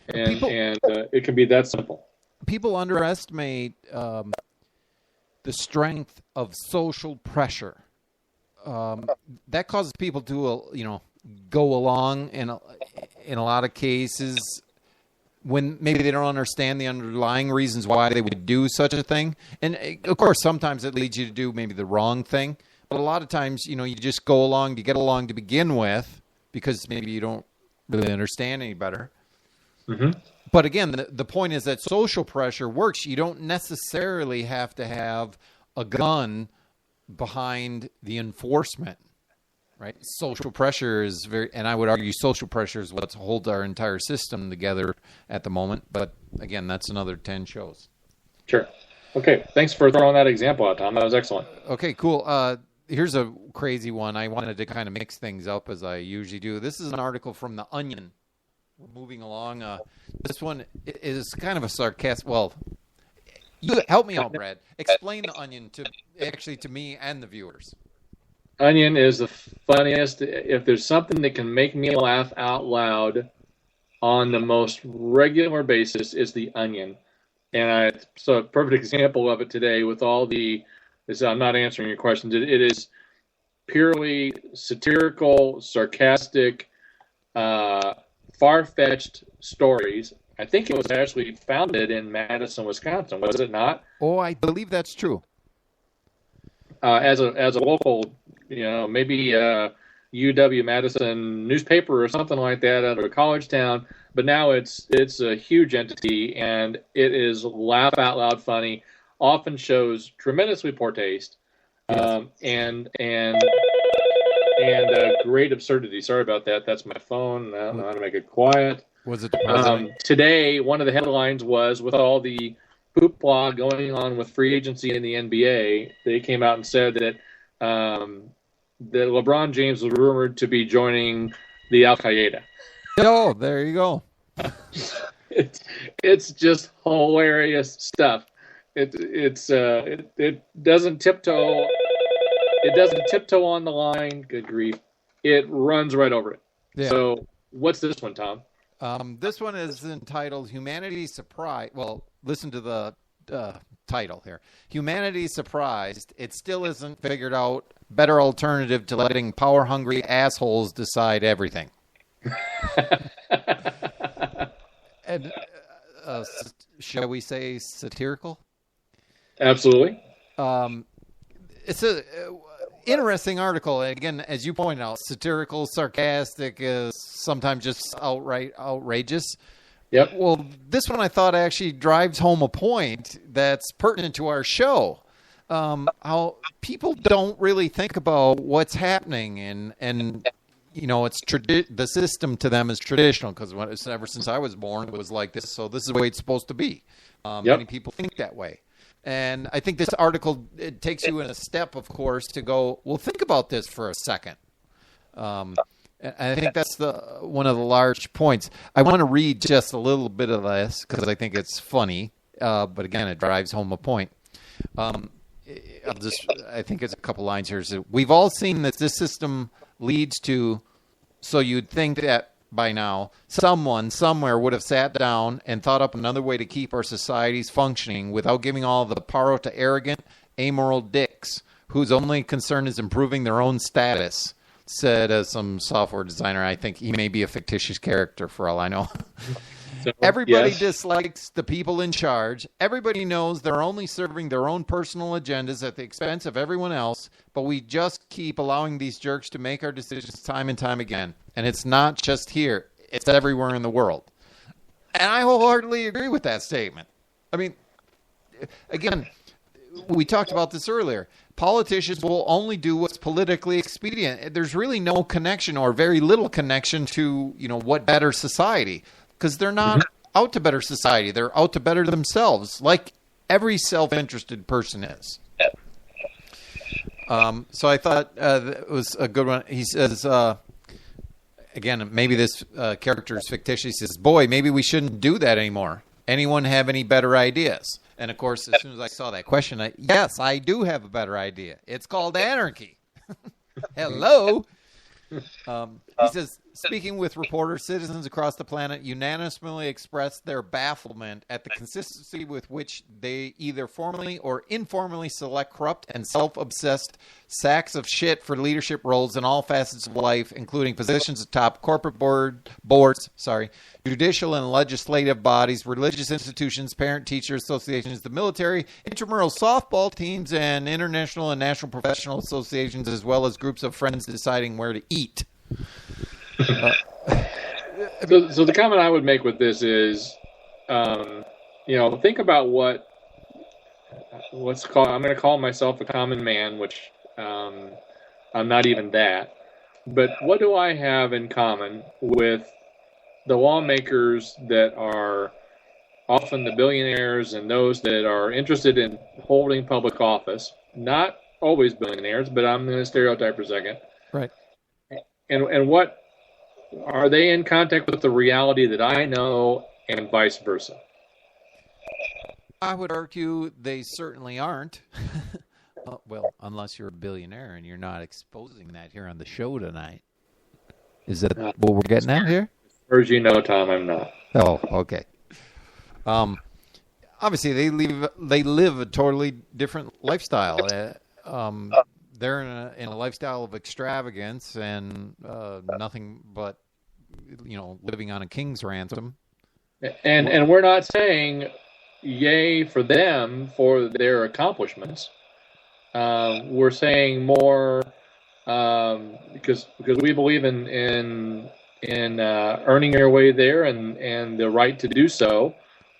And it can be that simple. People underestimate the strength of social pressure. That causes people to, go along in a lot of cases when maybe they don't understand the underlying reasons why they would do such a thing. And of course, sometimes it leads you to do maybe the wrong thing. But a lot of times, you just go along to get along to begin with because maybe you don't really understand any better. Mm-hmm. But again, the point is that social pressure works. You don't necessarily have to have a gun behind the enforcement, right? Social pressure is and I would argue social pressure is what holds our entire system together at the moment. But again, that's another 10 shows. Sure. Okay. Thanks for throwing that example out, Tom. That was excellent. Okay, cool. Here's a crazy one. I wanted to kind of mix things up as I usually do. This is an article from The Onion. We're moving along. This one is kind of a sarcastic. Well, you help me out, Brad. Explain The Onion to me and the viewers. Onion is the funniest. If there's something that can make me laugh out loud on the most regular basis, is The Onion. And so a perfect example of it today with all I'm not answering your questions. It is purely satirical, sarcastic, far-fetched stories. I think it was actually founded in Madison, Wisconsin, was it not? Oh, I believe that's true. As a local, maybe UW-Madison newspaper or something like that out of a college town, but now it's a huge entity, and it is laugh out loud funny. Often shows tremendously poor taste, and great absurdity. Sorry about that. That's my phone. I don't know how to make it quiet. Was it today? One of the headlines was, with all the hoopla going on with free agency in the NBA, they came out and said that that LeBron James was rumored to be joining the Al Qaeda. Oh, there you go. It's just hilarious stuff. It doesn't tiptoe. It doesn't tiptoe on the line. Good grief! It runs right over it. Yeah. So, what's this one, Tom? This one is entitled "Humanity Surprised." Well, listen to the title here. Humanity Surprised. It still isn't figured out. Better alternative to letting power-hungry assholes decide everything. And shall we say satirical? Absolutely. It's a interesting article. Again, as you point out, satirical, sarcastic, sometimes just outright outrageous. Yep. Well, this one I thought actually drives home a point that's pertinent to our show. How people don't really think about what's happening, and it's the system to them is traditional because ever since I was born, it was like this. So this is the way it's supposed to be. Many people think that way. And I think this article, it takes you in a step, of course, to go, well, think about this for a second. And I think that's one of the large points. I want to read just a little bit of this because I think it's funny. But again, it drives home a point. I think it's a couple lines here. So we've all seen that this system leads to, so you'd think that by now, someone somewhere would have sat down and thought up another way to keep our societies functioning without giving all the power to arrogant, amoral dicks whose only concern is improving their own status, said some software designer. I think he may be a fictitious character for all I know. So, Everybody yes. dislikes the people in charge. Everybody knows they're only serving their own personal agendas at the expense of everyone else, but we just keep allowing these jerks to make our decisions time and time again. And it's not just here. It's everywhere in the world. And I wholeheartedly agree with that statement. I mean, again, we talked about this earlier. Politicians will only do what's politically expedient. There's really no connection or very little connection to, what better society. Because they're not out to better society. They're out to better themselves, like every self-interested person is. So I thought it was a good one. He says, again, maybe this character is fictitious. He says, boy, maybe we shouldn't do that anymore. Anyone have any better ideas? And, of course, as soon as I saw that question, yes, I do have a better idea. It's called anarchy. Hello. He says, speaking with reporters, citizens across the planet unanimously expressed their bafflement at the consistency with which they either formally or informally select corrupt and self-obsessed sacks of shit for leadership roles in all facets of life, including positions atop corporate boards, judicial and legislative bodies, religious institutions, parent-teacher associations, the military, intramural softball teams, and international and national professional associations, as well as groups of friends deciding where to eat. So the comment I would make with this is, think about what's called. I'm going to call myself a common man, which I'm not even that. But what do I have in common with the lawmakers that are often the billionaires and those that are interested in holding public office? Not always billionaires, but I'm going to stereotype for a second. Right. And what are they in contact with the reality that I know, and vice versa? I would argue they certainly aren't. Well, unless you're a billionaire and you're not exposing that here on the show tonight. Is that what we're getting at here? As far as you know, Tom, I'm not. Oh, okay. Obviously, they live a totally different lifestyle. They're in a lifestyle of extravagance and nothing but, living on a king's ransom. And we're not saying yay for them for their accomplishments. We're saying more because we believe in earning your way there and the right to do so.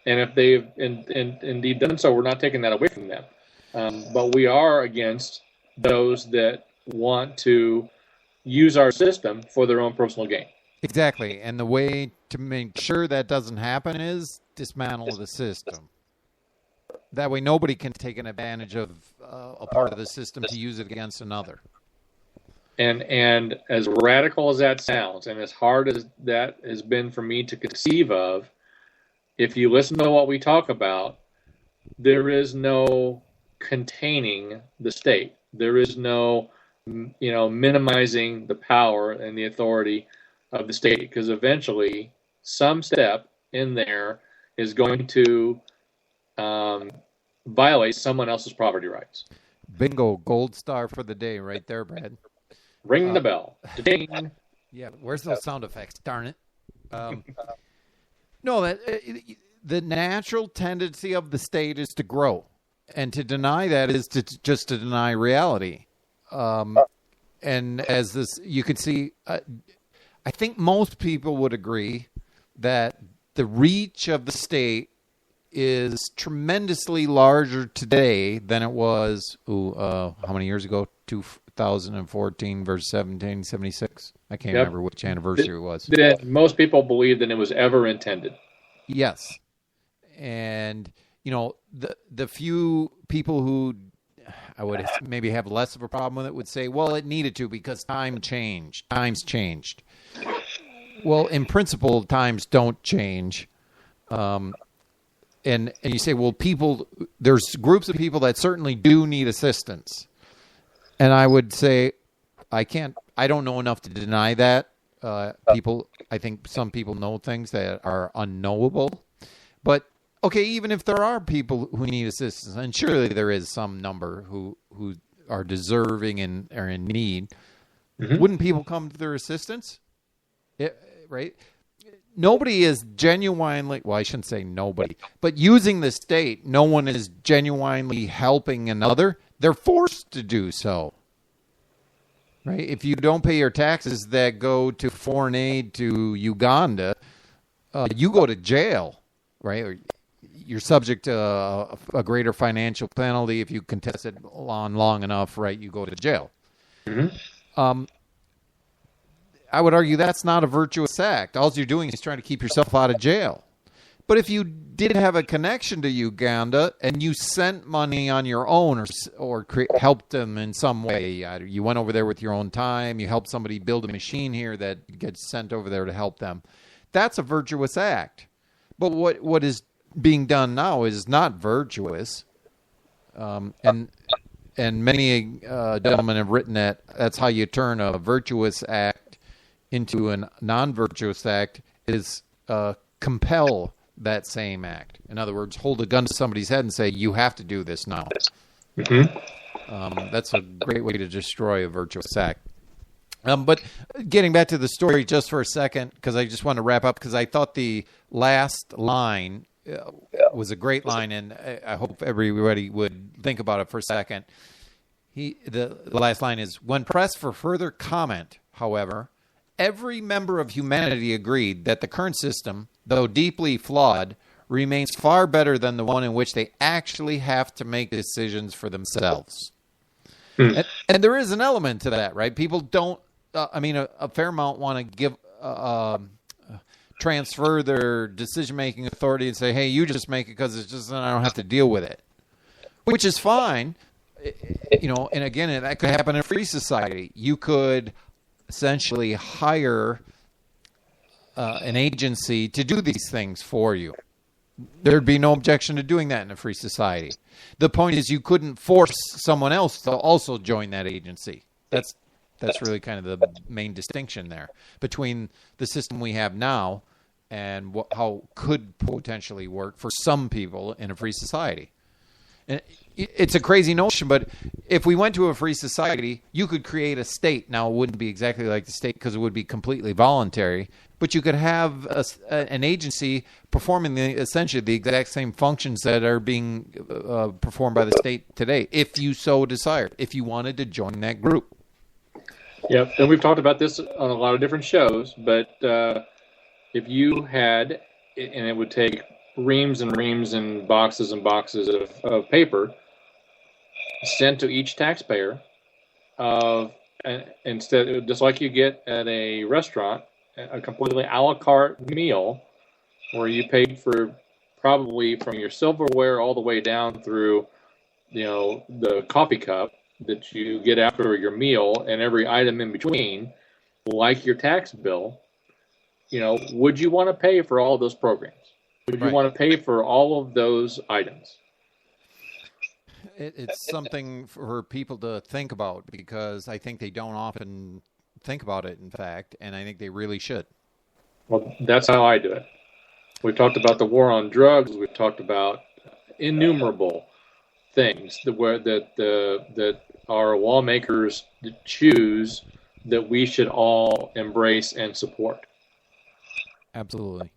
And if they've indeed done so, we're not taking that away from them. But we are against those that want to use our system for their own personal gain. Exactly. And the way to make sure that doesn't happen is dismantle the system. That way nobody can take an advantage of a part of the system to use it against another. And as radical as that sounds, and as hard as that has been for me to conceive of, if you listen to what we talk about, there is no containing the state. There is no, minimizing the power and the authority of the state, because eventually some step in there is going to violate someone else's property rights. Bingo, gold star for the day right there, Brad. Ring the bell. Ding. Yeah, where's those sound effects? Darn it. No, the natural tendency of the state is to grow. And to deny that is just to deny reality. And as this, you can see, I think most people would agree that the reach of the state is tremendously larger today than it was, how many years ago? 2014 versus 1776. I can't remember which anniversary it was. Most people believe that it was ever intended. Yes. And, the few people who I would maybe have less of a problem with it would say, well, it needed to because times changed. Well, in principle, times don't change. And you say, well, there's groups of people that certainly do need assistance. And I would say, I don't know enough to deny that. I think some people know things that are unknowable. But, okay, even if there are people who need assistance, and surely there is some number who are deserving and are in need, wouldn't people come to their assistance? Right? Nobody is genuinely, well, I shouldn't say nobody, but using the state, no one is genuinely helping another. They're forced to do so. Right? If you don't pay your taxes that go to foreign aid to Uganda, you go to jail, right? Or you're subject to a greater financial penalty if you contest it on long enough, right? You go to jail. I would argue that's not a virtuous act. All you're doing is trying to keep yourself out of jail. But if you did have a connection to Uganda and you sent money on your own or helped them in some way, you went over there with your own time, you helped somebody build a machine here that gets sent over there to help them, that's a virtuous act. But what is being done now is not virtuous. And many gentlemen have written that that's how you turn a virtuous act into a non-virtuous act is compel that same act. In other words, hold a gun to somebody's head and say, you have to do this now. That's a great way to destroy a virtuous act. But getting back to the story just for a second, because I just want to wrap up, because I thought the last line was a great line, and I hope everybody would think about it for a second. The last line is, when pressed for further comment, however, every member of humanity agreed that the current system, though deeply flawed, remains far better than the one in which they actually have to make decisions for themselves. And there is an element to that, right? People don't, a fair amount want to give, transfer their decision-making authority and say, hey, you just make it because it's just, I don't have to deal with it, which is fine. And again, that could happen in a free society. You could essentially hire an agency to do these things for you. There'd be no objection to doing that in a free society. The point is, you couldn't force someone else to also join that agency. That's really kind of the main distinction there between the system we have now and how could potentially work for some people in a free society. And it's a crazy notion, but if we went to a free society, you could create a state. Now, it wouldn't be exactly like the state because it would be completely voluntary, but you could have an agency performing essentially the exact same functions that are being performed by the state today, if you so desired, if you wanted to join that group. Yeah, and we've talked about this on a lot of different shows, but if you had, and it would take reams and reams and boxes of paper sent to each taxpayer instead, just like you get at a restaurant, a completely a la carte meal where you paid for probably from your silverware all the way down through, the coffee cup that you get after your meal and every item in between, like your tax bill. Would you want to pay for all of those programs? Would you want to pay for all of those items? It's something for people to think about because I think they don't often think about it, in fact, and I think they really should. Well, that's how I do it. We've talked about the war on drugs. We've talked about innumerable things that our lawmakers choose that we should all embrace and support. Absolutely.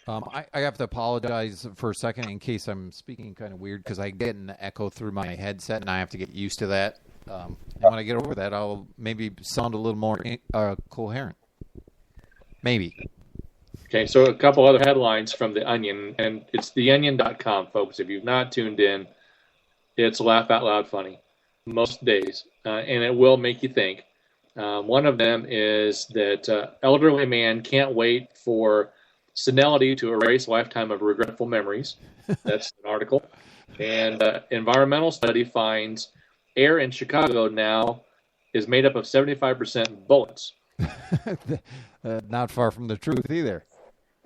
I have to apologize for a second in case I'm speaking kind of weird because I get an echo through my headset and I have to get used to that. And when I get over that, I'll maybe sound a little more coherent. Maybe. Okay, so a couple other headlines from The Onion, and it's theonion.com, folks. If you've not tuned in, it's laugh out loud funny most days, and it will make you think. One of them is that elderly man can't wait for senility to erase lifetime of regretful memories. That's an article. And environmental study finds air in Chicago now is made up of 75% bullets. Not far from the truth either.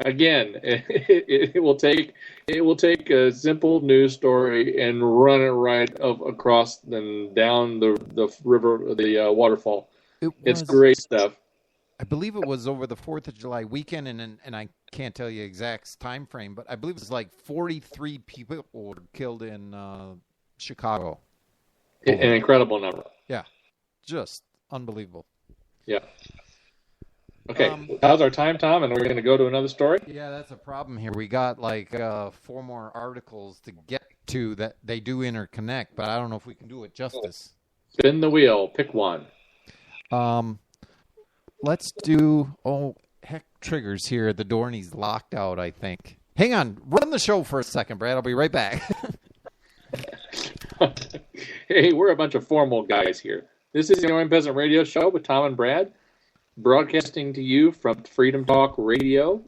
Again, it will take a simple news story and run it right up across and down the river, the waterfall. It's great stuff. I believe it was over the 4th of July weekend, and I can't tell you exact time frame, but I believe it was like 43 people were killed in Chicago. An incredible number. Yeah, just unbelievable. Yeah. Okay, how's our time, Tom? And we're going to go to another story? Yeah, that's a problem here. We got like 4 more articles to get to that they do interconnect, but I don't know if we can do it justice. Spin the wheel. Pick one. Let's do... Oh, heck, Trigger's here at the door, and he's locked out, I think. Hang on. Run the show for a second, Brad. I'll be right back. Hey, we're a bunch of formal guys here. This is the Young Peasant Radio Show with Tom and Brad, broadcasting to you from Freedom Talk Radio.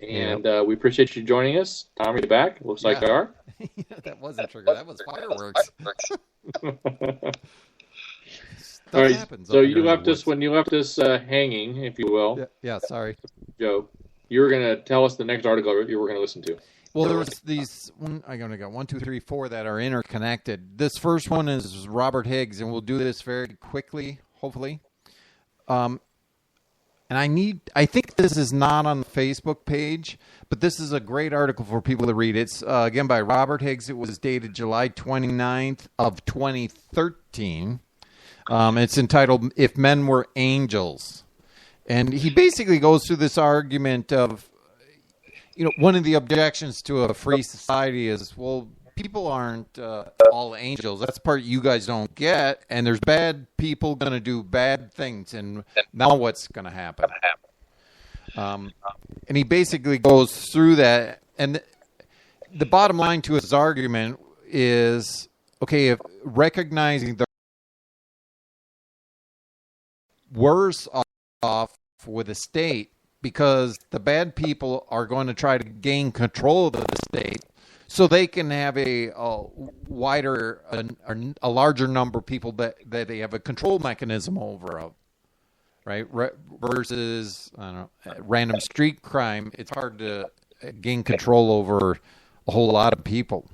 And we appreciate you joining us. Tom, are you back? Looks like you are. That wasn't Trigger. That was fireworks. All right, so you left us when you left us hanging, if you will. Yeah, sorry. Joe, you were going to tell us the next article you were going to listen to. Well, there was these, I got 1, 2, 3, 4 that are interconnected. This first one is Robert Higgs, and we'll do this very quickly, hopefully. And I think this is not on the Facebook page, but this is a great article for people to read. It's, again, by Robert Higgs. It was dated July 29th of 2013. It's entitled, If Men Were Angels. And he basically goes through this argument of, one of the objections to a free society is, well, people aren't all angels. That's the part you guys don't get. And there's bad people going to do bad things. And now what's going to happen? And he basically goes through that. And the bottom line to his argument is, okay, if recognizing the worse off with the state, because the bad people are going to try to gain control of the state so they can have a wider, a larger number of people that they have a control mechanism over, right? Versus, I don't know, random street crime. It's hard to gain control over a whole lot of people.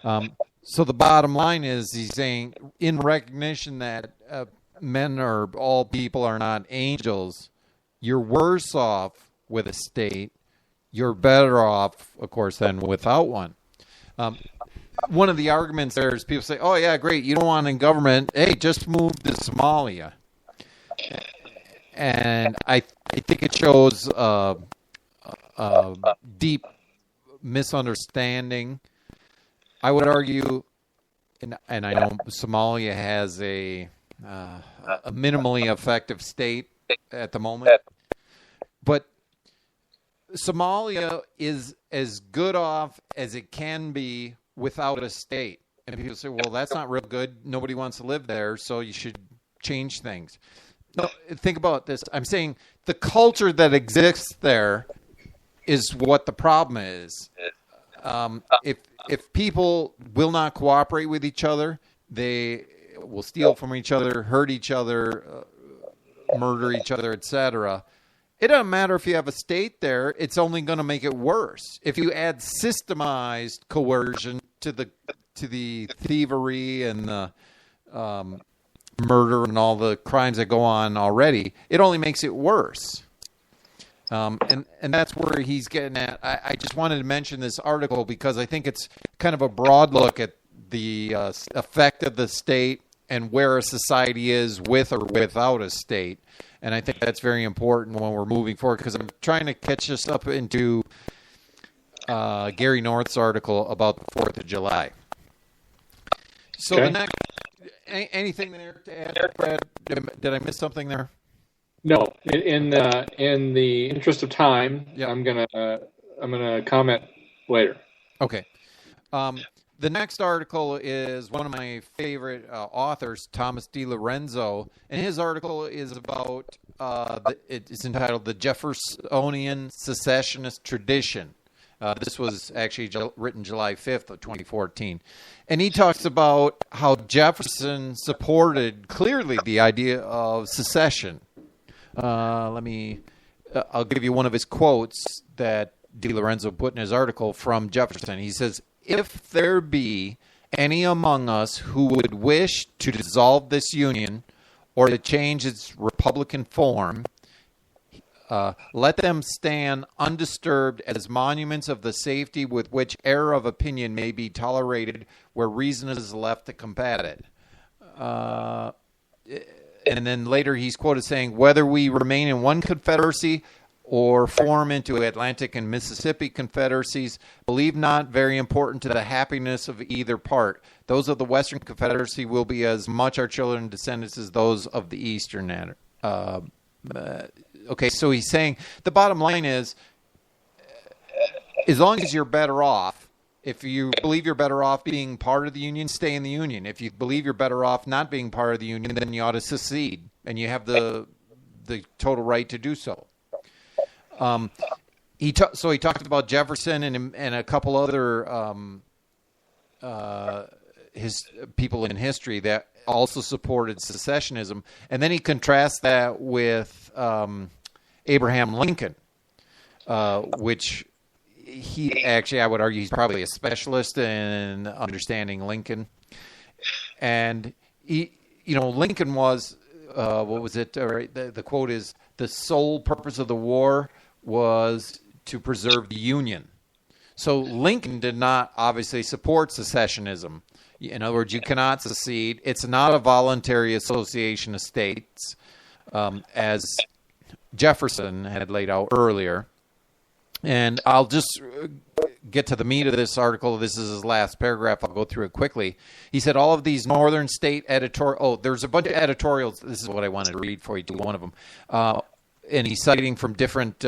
So the bottom line is he's saying, in recognition that men or all people are not angels, you're worse off with a state. You're better off, of course, than without one. One of the arguments there is people say, oh, yeah, great, you don't want a government. Hey, just move to Somalia. And I think it shows a deep misunderstanding. I would argue, and I know Somalia has a minimally effective state at the moment, but Somalia is as good off as it can be without a state. And people say, well, that's not real good. Nobody wants to live there, so you should change things. No, think about this. I'm saying the culture that exists there is what the problem is. If people will not cooperate with each other, they will steal from each other, hurt each other, murder each other, etc. It doesn't matter if you have a state there; it's only going to make it worse. If you add systemized coercion to the thievery and the murder and all the crimes that go on already, it only makes it worse. And that's where he's getting at. I just wanted to mention this article because I think it's kind of a broad look at the effect of the state and where a society is with or without a state. And I think that's very important when we're moving forward, because I'm trying to catch us up into Gary North's article about the 4th of July. So the next, anything there to add, Brad? Did I miss something there? No. In the interest of time, I'm gonna comment later. Okay. The next article is one of my favorite authors, Thomas DiLorenzo, and his article is about, it's entitled The Jeffersonian Secessionist Tradition. This was actually written July 5th of 2014. And he talks about how Jefferson supported clearly the idea of secession. I'll give you one of his quotes that DiLorenzo put in his article from Jefferson. He says, "If there be any among us who would wish to dissolve this union or to change its republican form, Let them stand undisturbed as monuments of the safety with which error of opinion may be tolerated where reason is left to combat it. And then later he's quoted saying, whether we remain in one confederacy or form into Atlantic and Mississippi confederacies, believe not very important to the happiness of either part. Those of the Western Confederacy will be as much our children and descendants as those of the Eastern. Okay, so he's saying the bottom line is, as long as you're better off, if you believe you're better off being part of the Union, stay in the Union. If you believe you're better off not being part of the Union, then you ought to secede, and you have the total right to do so. He talked about Jefferson and a couple other his people in history that also supported secessionism, and then he contrasts that with Abraham Lincoln, which he actually, I would argue, he's probably a specialist in understanding Lincoln, and Lincoln was what was it? The quote is, the sole purpose of the war was to preserve the Union. So Lincoln did not obviously support secessionism. In other words, you cannot secede. It's not a voluntary association of states, as Jefferson had laid out earlier. And I'll just get to the meat of this article. This is his last paragraph. I'll go through it quickly. He said all of these northern state editorial... Oh, there's a bunch of editorials. This is what I wanted to read for you, to one of them. And he's citing from different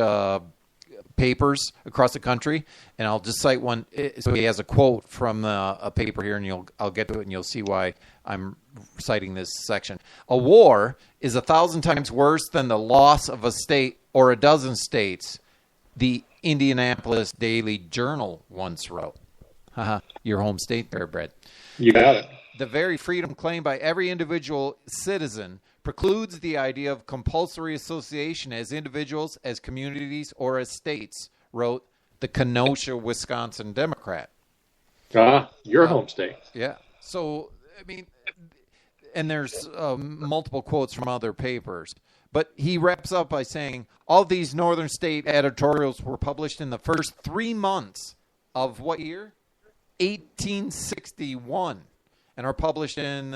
papers across the country. And I'll just cite one. So he has a quote from a paper here, and I'll get to it, and you'll see why I'm citing this section. A war is 1,000 times worse than the loss of a state or a dozen states, the Indianapolis Daily Journal once wrote. Your home state there, Brett. You got it. The very freedom claimed by every individual citizen precludes the idea of compulsory association as individuals, as communities, or as states, wrote the Kenosha, Wisconsin Democrat. Your home state. Yeah. So, I mean, and there's multiple quotes from other papers. But he wraps up by saying, all these northern state editorials were published in the first 3 months of what year? 1861, and are published in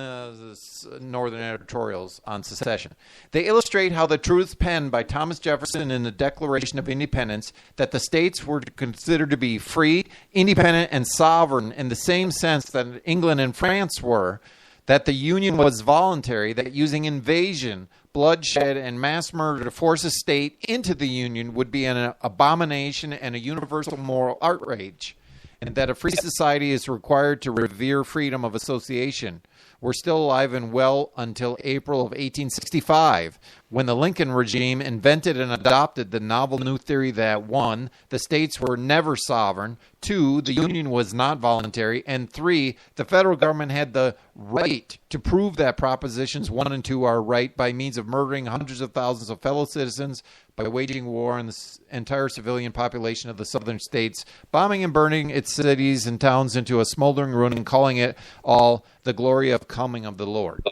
northern editorials on secession. They illustrate how the truths penned by Thomas Jefferson in the Declaration of Independence, that the states were considered to be free, independent, and sovereign in the same sense that England and France were, that the Union was voluntary, that using invasion, bloodshed, and mass murder to force a state into the Union would be an abomination and a universal moral outrage, and that a free society is required to revere freedom of association. Were still alive and well until April of 1865, when the Lincoln regime invented and adopted the novel new theory that 1, the states were never sovereign, 2, the Union was not voluntary, and 3, the federal government had the right to prove that propositions 1 and 2 are right by means of murdering hundreds of thousands of fellow citizens, by waging war on the entire civilian population of the southern states, bombing and burning its cities and towns into a smoldering ruin, and calling it all the glory of coming of the Lord.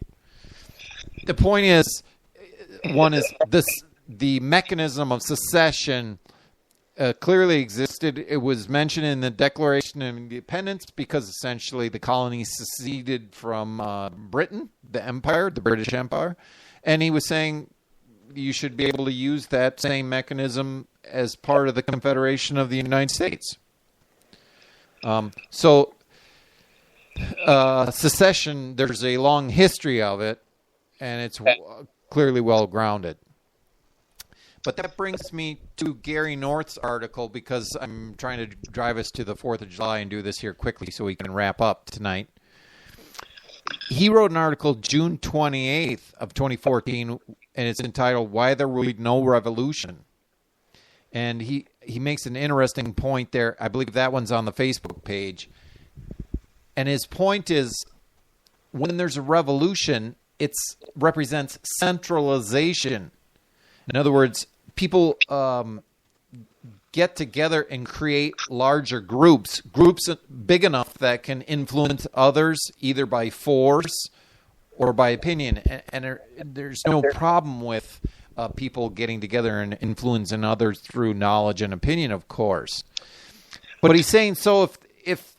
The point is, one is this: the mechanism of secession clearly existed. It was mentioned in the Declaration of Independence because essentially the colonies seceded from Britain, the empire, the British Empire, and he was saying you should be able to use that same mechanism as part of the Confederation of the United States. Secession, there's a long history of it, and it's clearly well-grounded. But that brings me to Gary North's article, because I'm trying to drive us to the 4th of July and do this here quickly so we can wrap up tonight. He wrote an article June 28th of 2014, and it's entitled, Why There Will Be No Revolution. And he makes an interesting point there. I believe that one's on the Facebook page. And his point is, when there's a revolution, it represents centralization. In other words, people get together and create larger groups big enough that can influence others either by force or by opinion. And there's no problem with people getting together and influencing others through knowledge and opinion, of course. But he's saying, so if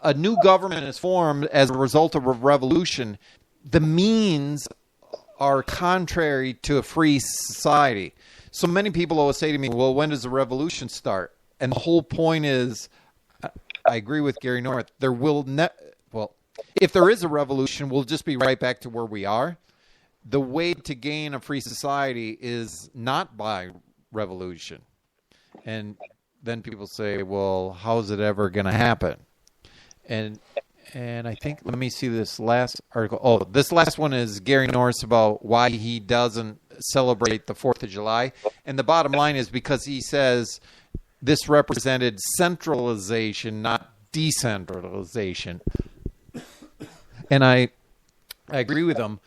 a new government is formed as a result of a revolution, the means are contrary to a free society. So many people always say to me, well, when does the revolution start? And the whole point is, I agree with Gary North, there will if there is a revolution, we'll just be right back to where we are. The way to gain a free society is not by revolution. And then people say, well, how is it ever going to happen? And I think, let me see this last article. Oh, this last one is Gary Norris about why he doesn't celebrate the 4th of July. And the bottom line is because he says this represented centralization, not decentralization. And I agree with him.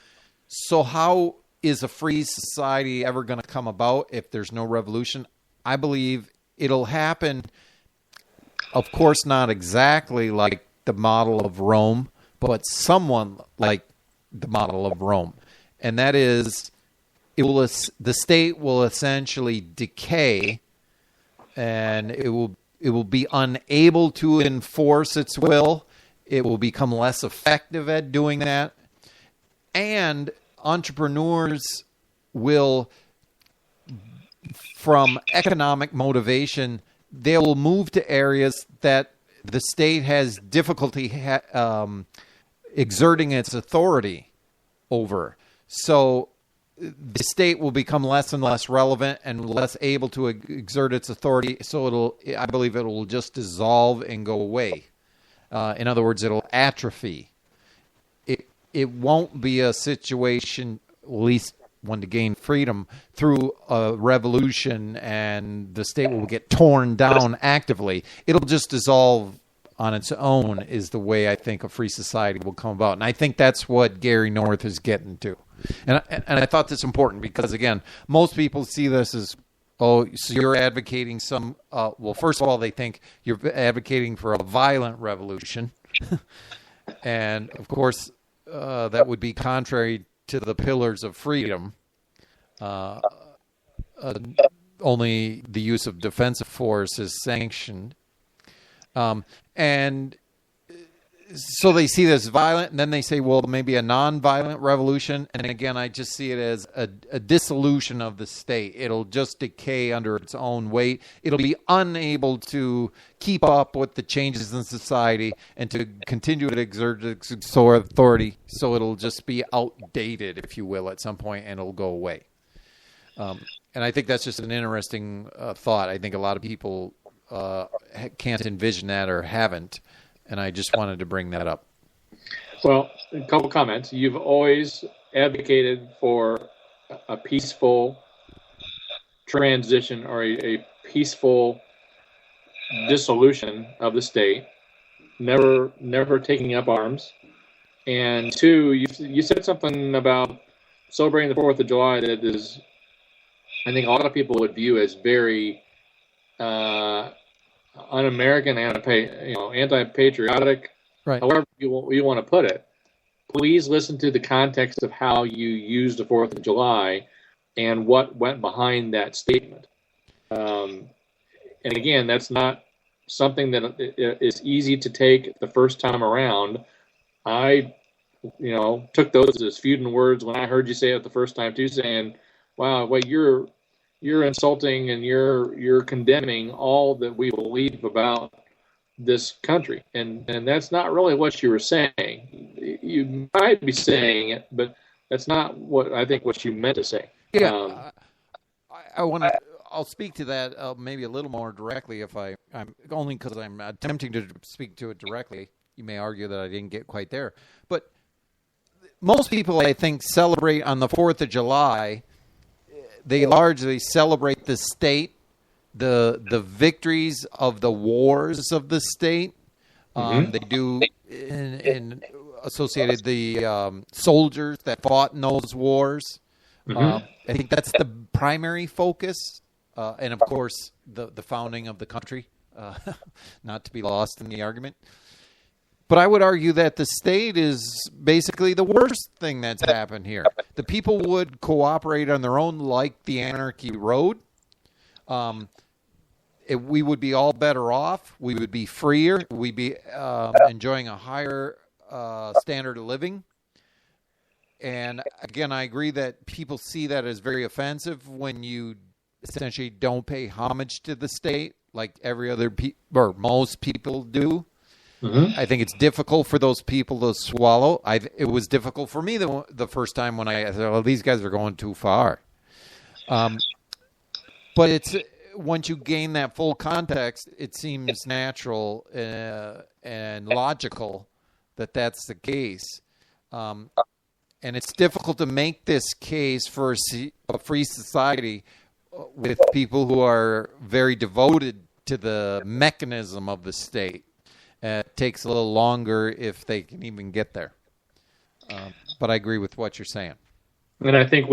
So how is a free society ever going to come about if there's no revolution? I believe it'll happen, of course, not exactly like the model of Rome, but someone like the model of Rome. And that is, the state will essentially decay, and it will be unable to enforce its will. It will become less effective at doing that. And entrepreneurs will, from economic motivation, they will move to areas that the state has difficulty exerting its authority over. So the state will become less and less relevant and less able to exert its authority. So I believe it will just dissolve and go away. In other words, it'll atrophy. It won't be a situation, at least one to gain freedom, through a revolution and the state will get torn down actively. It'll just dissolve on its own is the way I think a free society will come about. And I think that's what Gary North is getting to. And I thought this important because, again, most people see this as, oh, so you're advocating some, well, first of all, they think you're advocating for a violent revolution. And, of course, that would be contrary to the pillars of freedom. Only the use of defensive force is sanctioned. And so they see this violent, and then they say, well, maybe a non-violent revolution. And again, I just see it as a dissolution of the state. It'll just decay under its own weight. It'll be unable to keep up with the changes in society and to continue to exert its authority. So it'll just be outdated, if you will, at some point, and it'll go away. And I think that's just an interesting thought. I think a lot of people can't envision that or haven't. And I just wanted to bring that up. Well, a couple comments. You've always advocated for a peaceful transition or a peaceful dissolution of the state, never taking up arms. And two, you said something about celebrating the 4th of July that is, I think a lot of people would view as very un-American, anti-patriotic, right? However you want to put it. Please listen to the context of how you used the 4th of July and what went behind that statement. And again, that's not something that is easy to take the first time around. I, took those as feuding words when I heard you say it the first time too, saying, wow, well, you're insulting and you're condemning all that we believe about this country, and that's not really what you were saying. You might be saying it, but that's not what I think what you meant to say. Yeah, I want to. I'll speak to that maybe a little more directly if I'm only because I'm attempting to speak to it directly. You may argue that I didn't get quite there, but most people, I think, celebrate on the 4th of July. They largely celebrate the state, the victories of the wars of the state. They do in associated the soldiers that fought in those wars. I think that's the primary focus. And, of course, the founding of the country, not to be lost in the argument. But I would argue that the state is basically the worst thing that's happened here. The people would cooperate on their own, like the anarchy road. We would be all better off. We would be freer. We'd be enjoying a higher standard of living. And again, I agree that people see that as very offensive when you essentially don't pay homage to the state like every other or most people do. Mm-hmm. I think it's difficult for those people to swallow. It was difficult for me the first time when I said, "Oh, these guys are going too far." But it's once you gain that full context, it seems natural and logical that that's the case. And it's difficult to make this case for a free society with people who are very devoted to the mechanism of the state. It takes a little longer if they can even get there. But I agree with what you're saying. And I think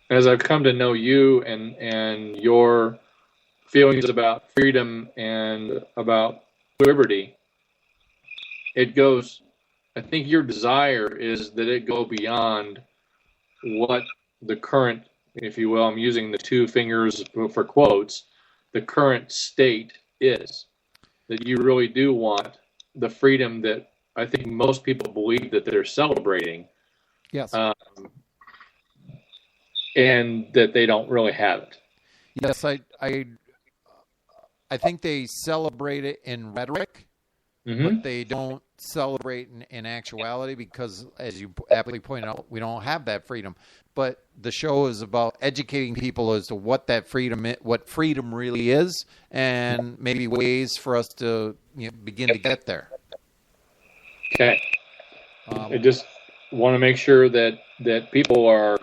as I've come to know you and your feelings about freedom and about liberty, it goes. I think your desire is that it go beyond what the current, if you will, I'm using the two fingers for quotes, the current state is. That you really do want the freedom that I think most people believe that they're celebrating. Yes. And that they don't really have it. Yes, I think they celebrate it in rhetoric, but they don't celebrate in actuality because, as you aptly pointed out, we don't have that freedom. But the show is about educating people as to what that freedom is, what freedom really is, and maybe ways for us to begin to get there. Okay. I just want to make sure that people are,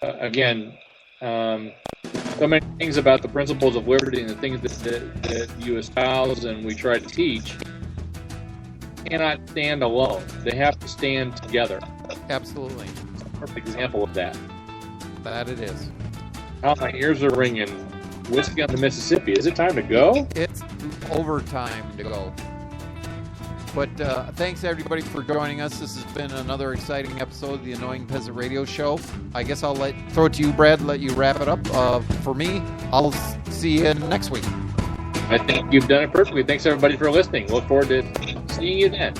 again, so many things about the principles of liberty and the things that you espouse and we try to teach cannot stand alone. They have to stand together. Absolutely. Perfect example of that. That it is. Oh, my ears are ringing. Whiskey on the Mississippi. Is it time to go? It's overtime to go. But thanks, everybody, for joining us. This has been another exciting episode of the Annoying Peasant Radio Show. I guess I'll throw it to you, Brad, let you wrap it up. For me, I'll see you next week. I think you've done it perfectly. Thanks, everybody, for listening. Look forward to seeing you then.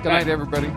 Good night, everybody.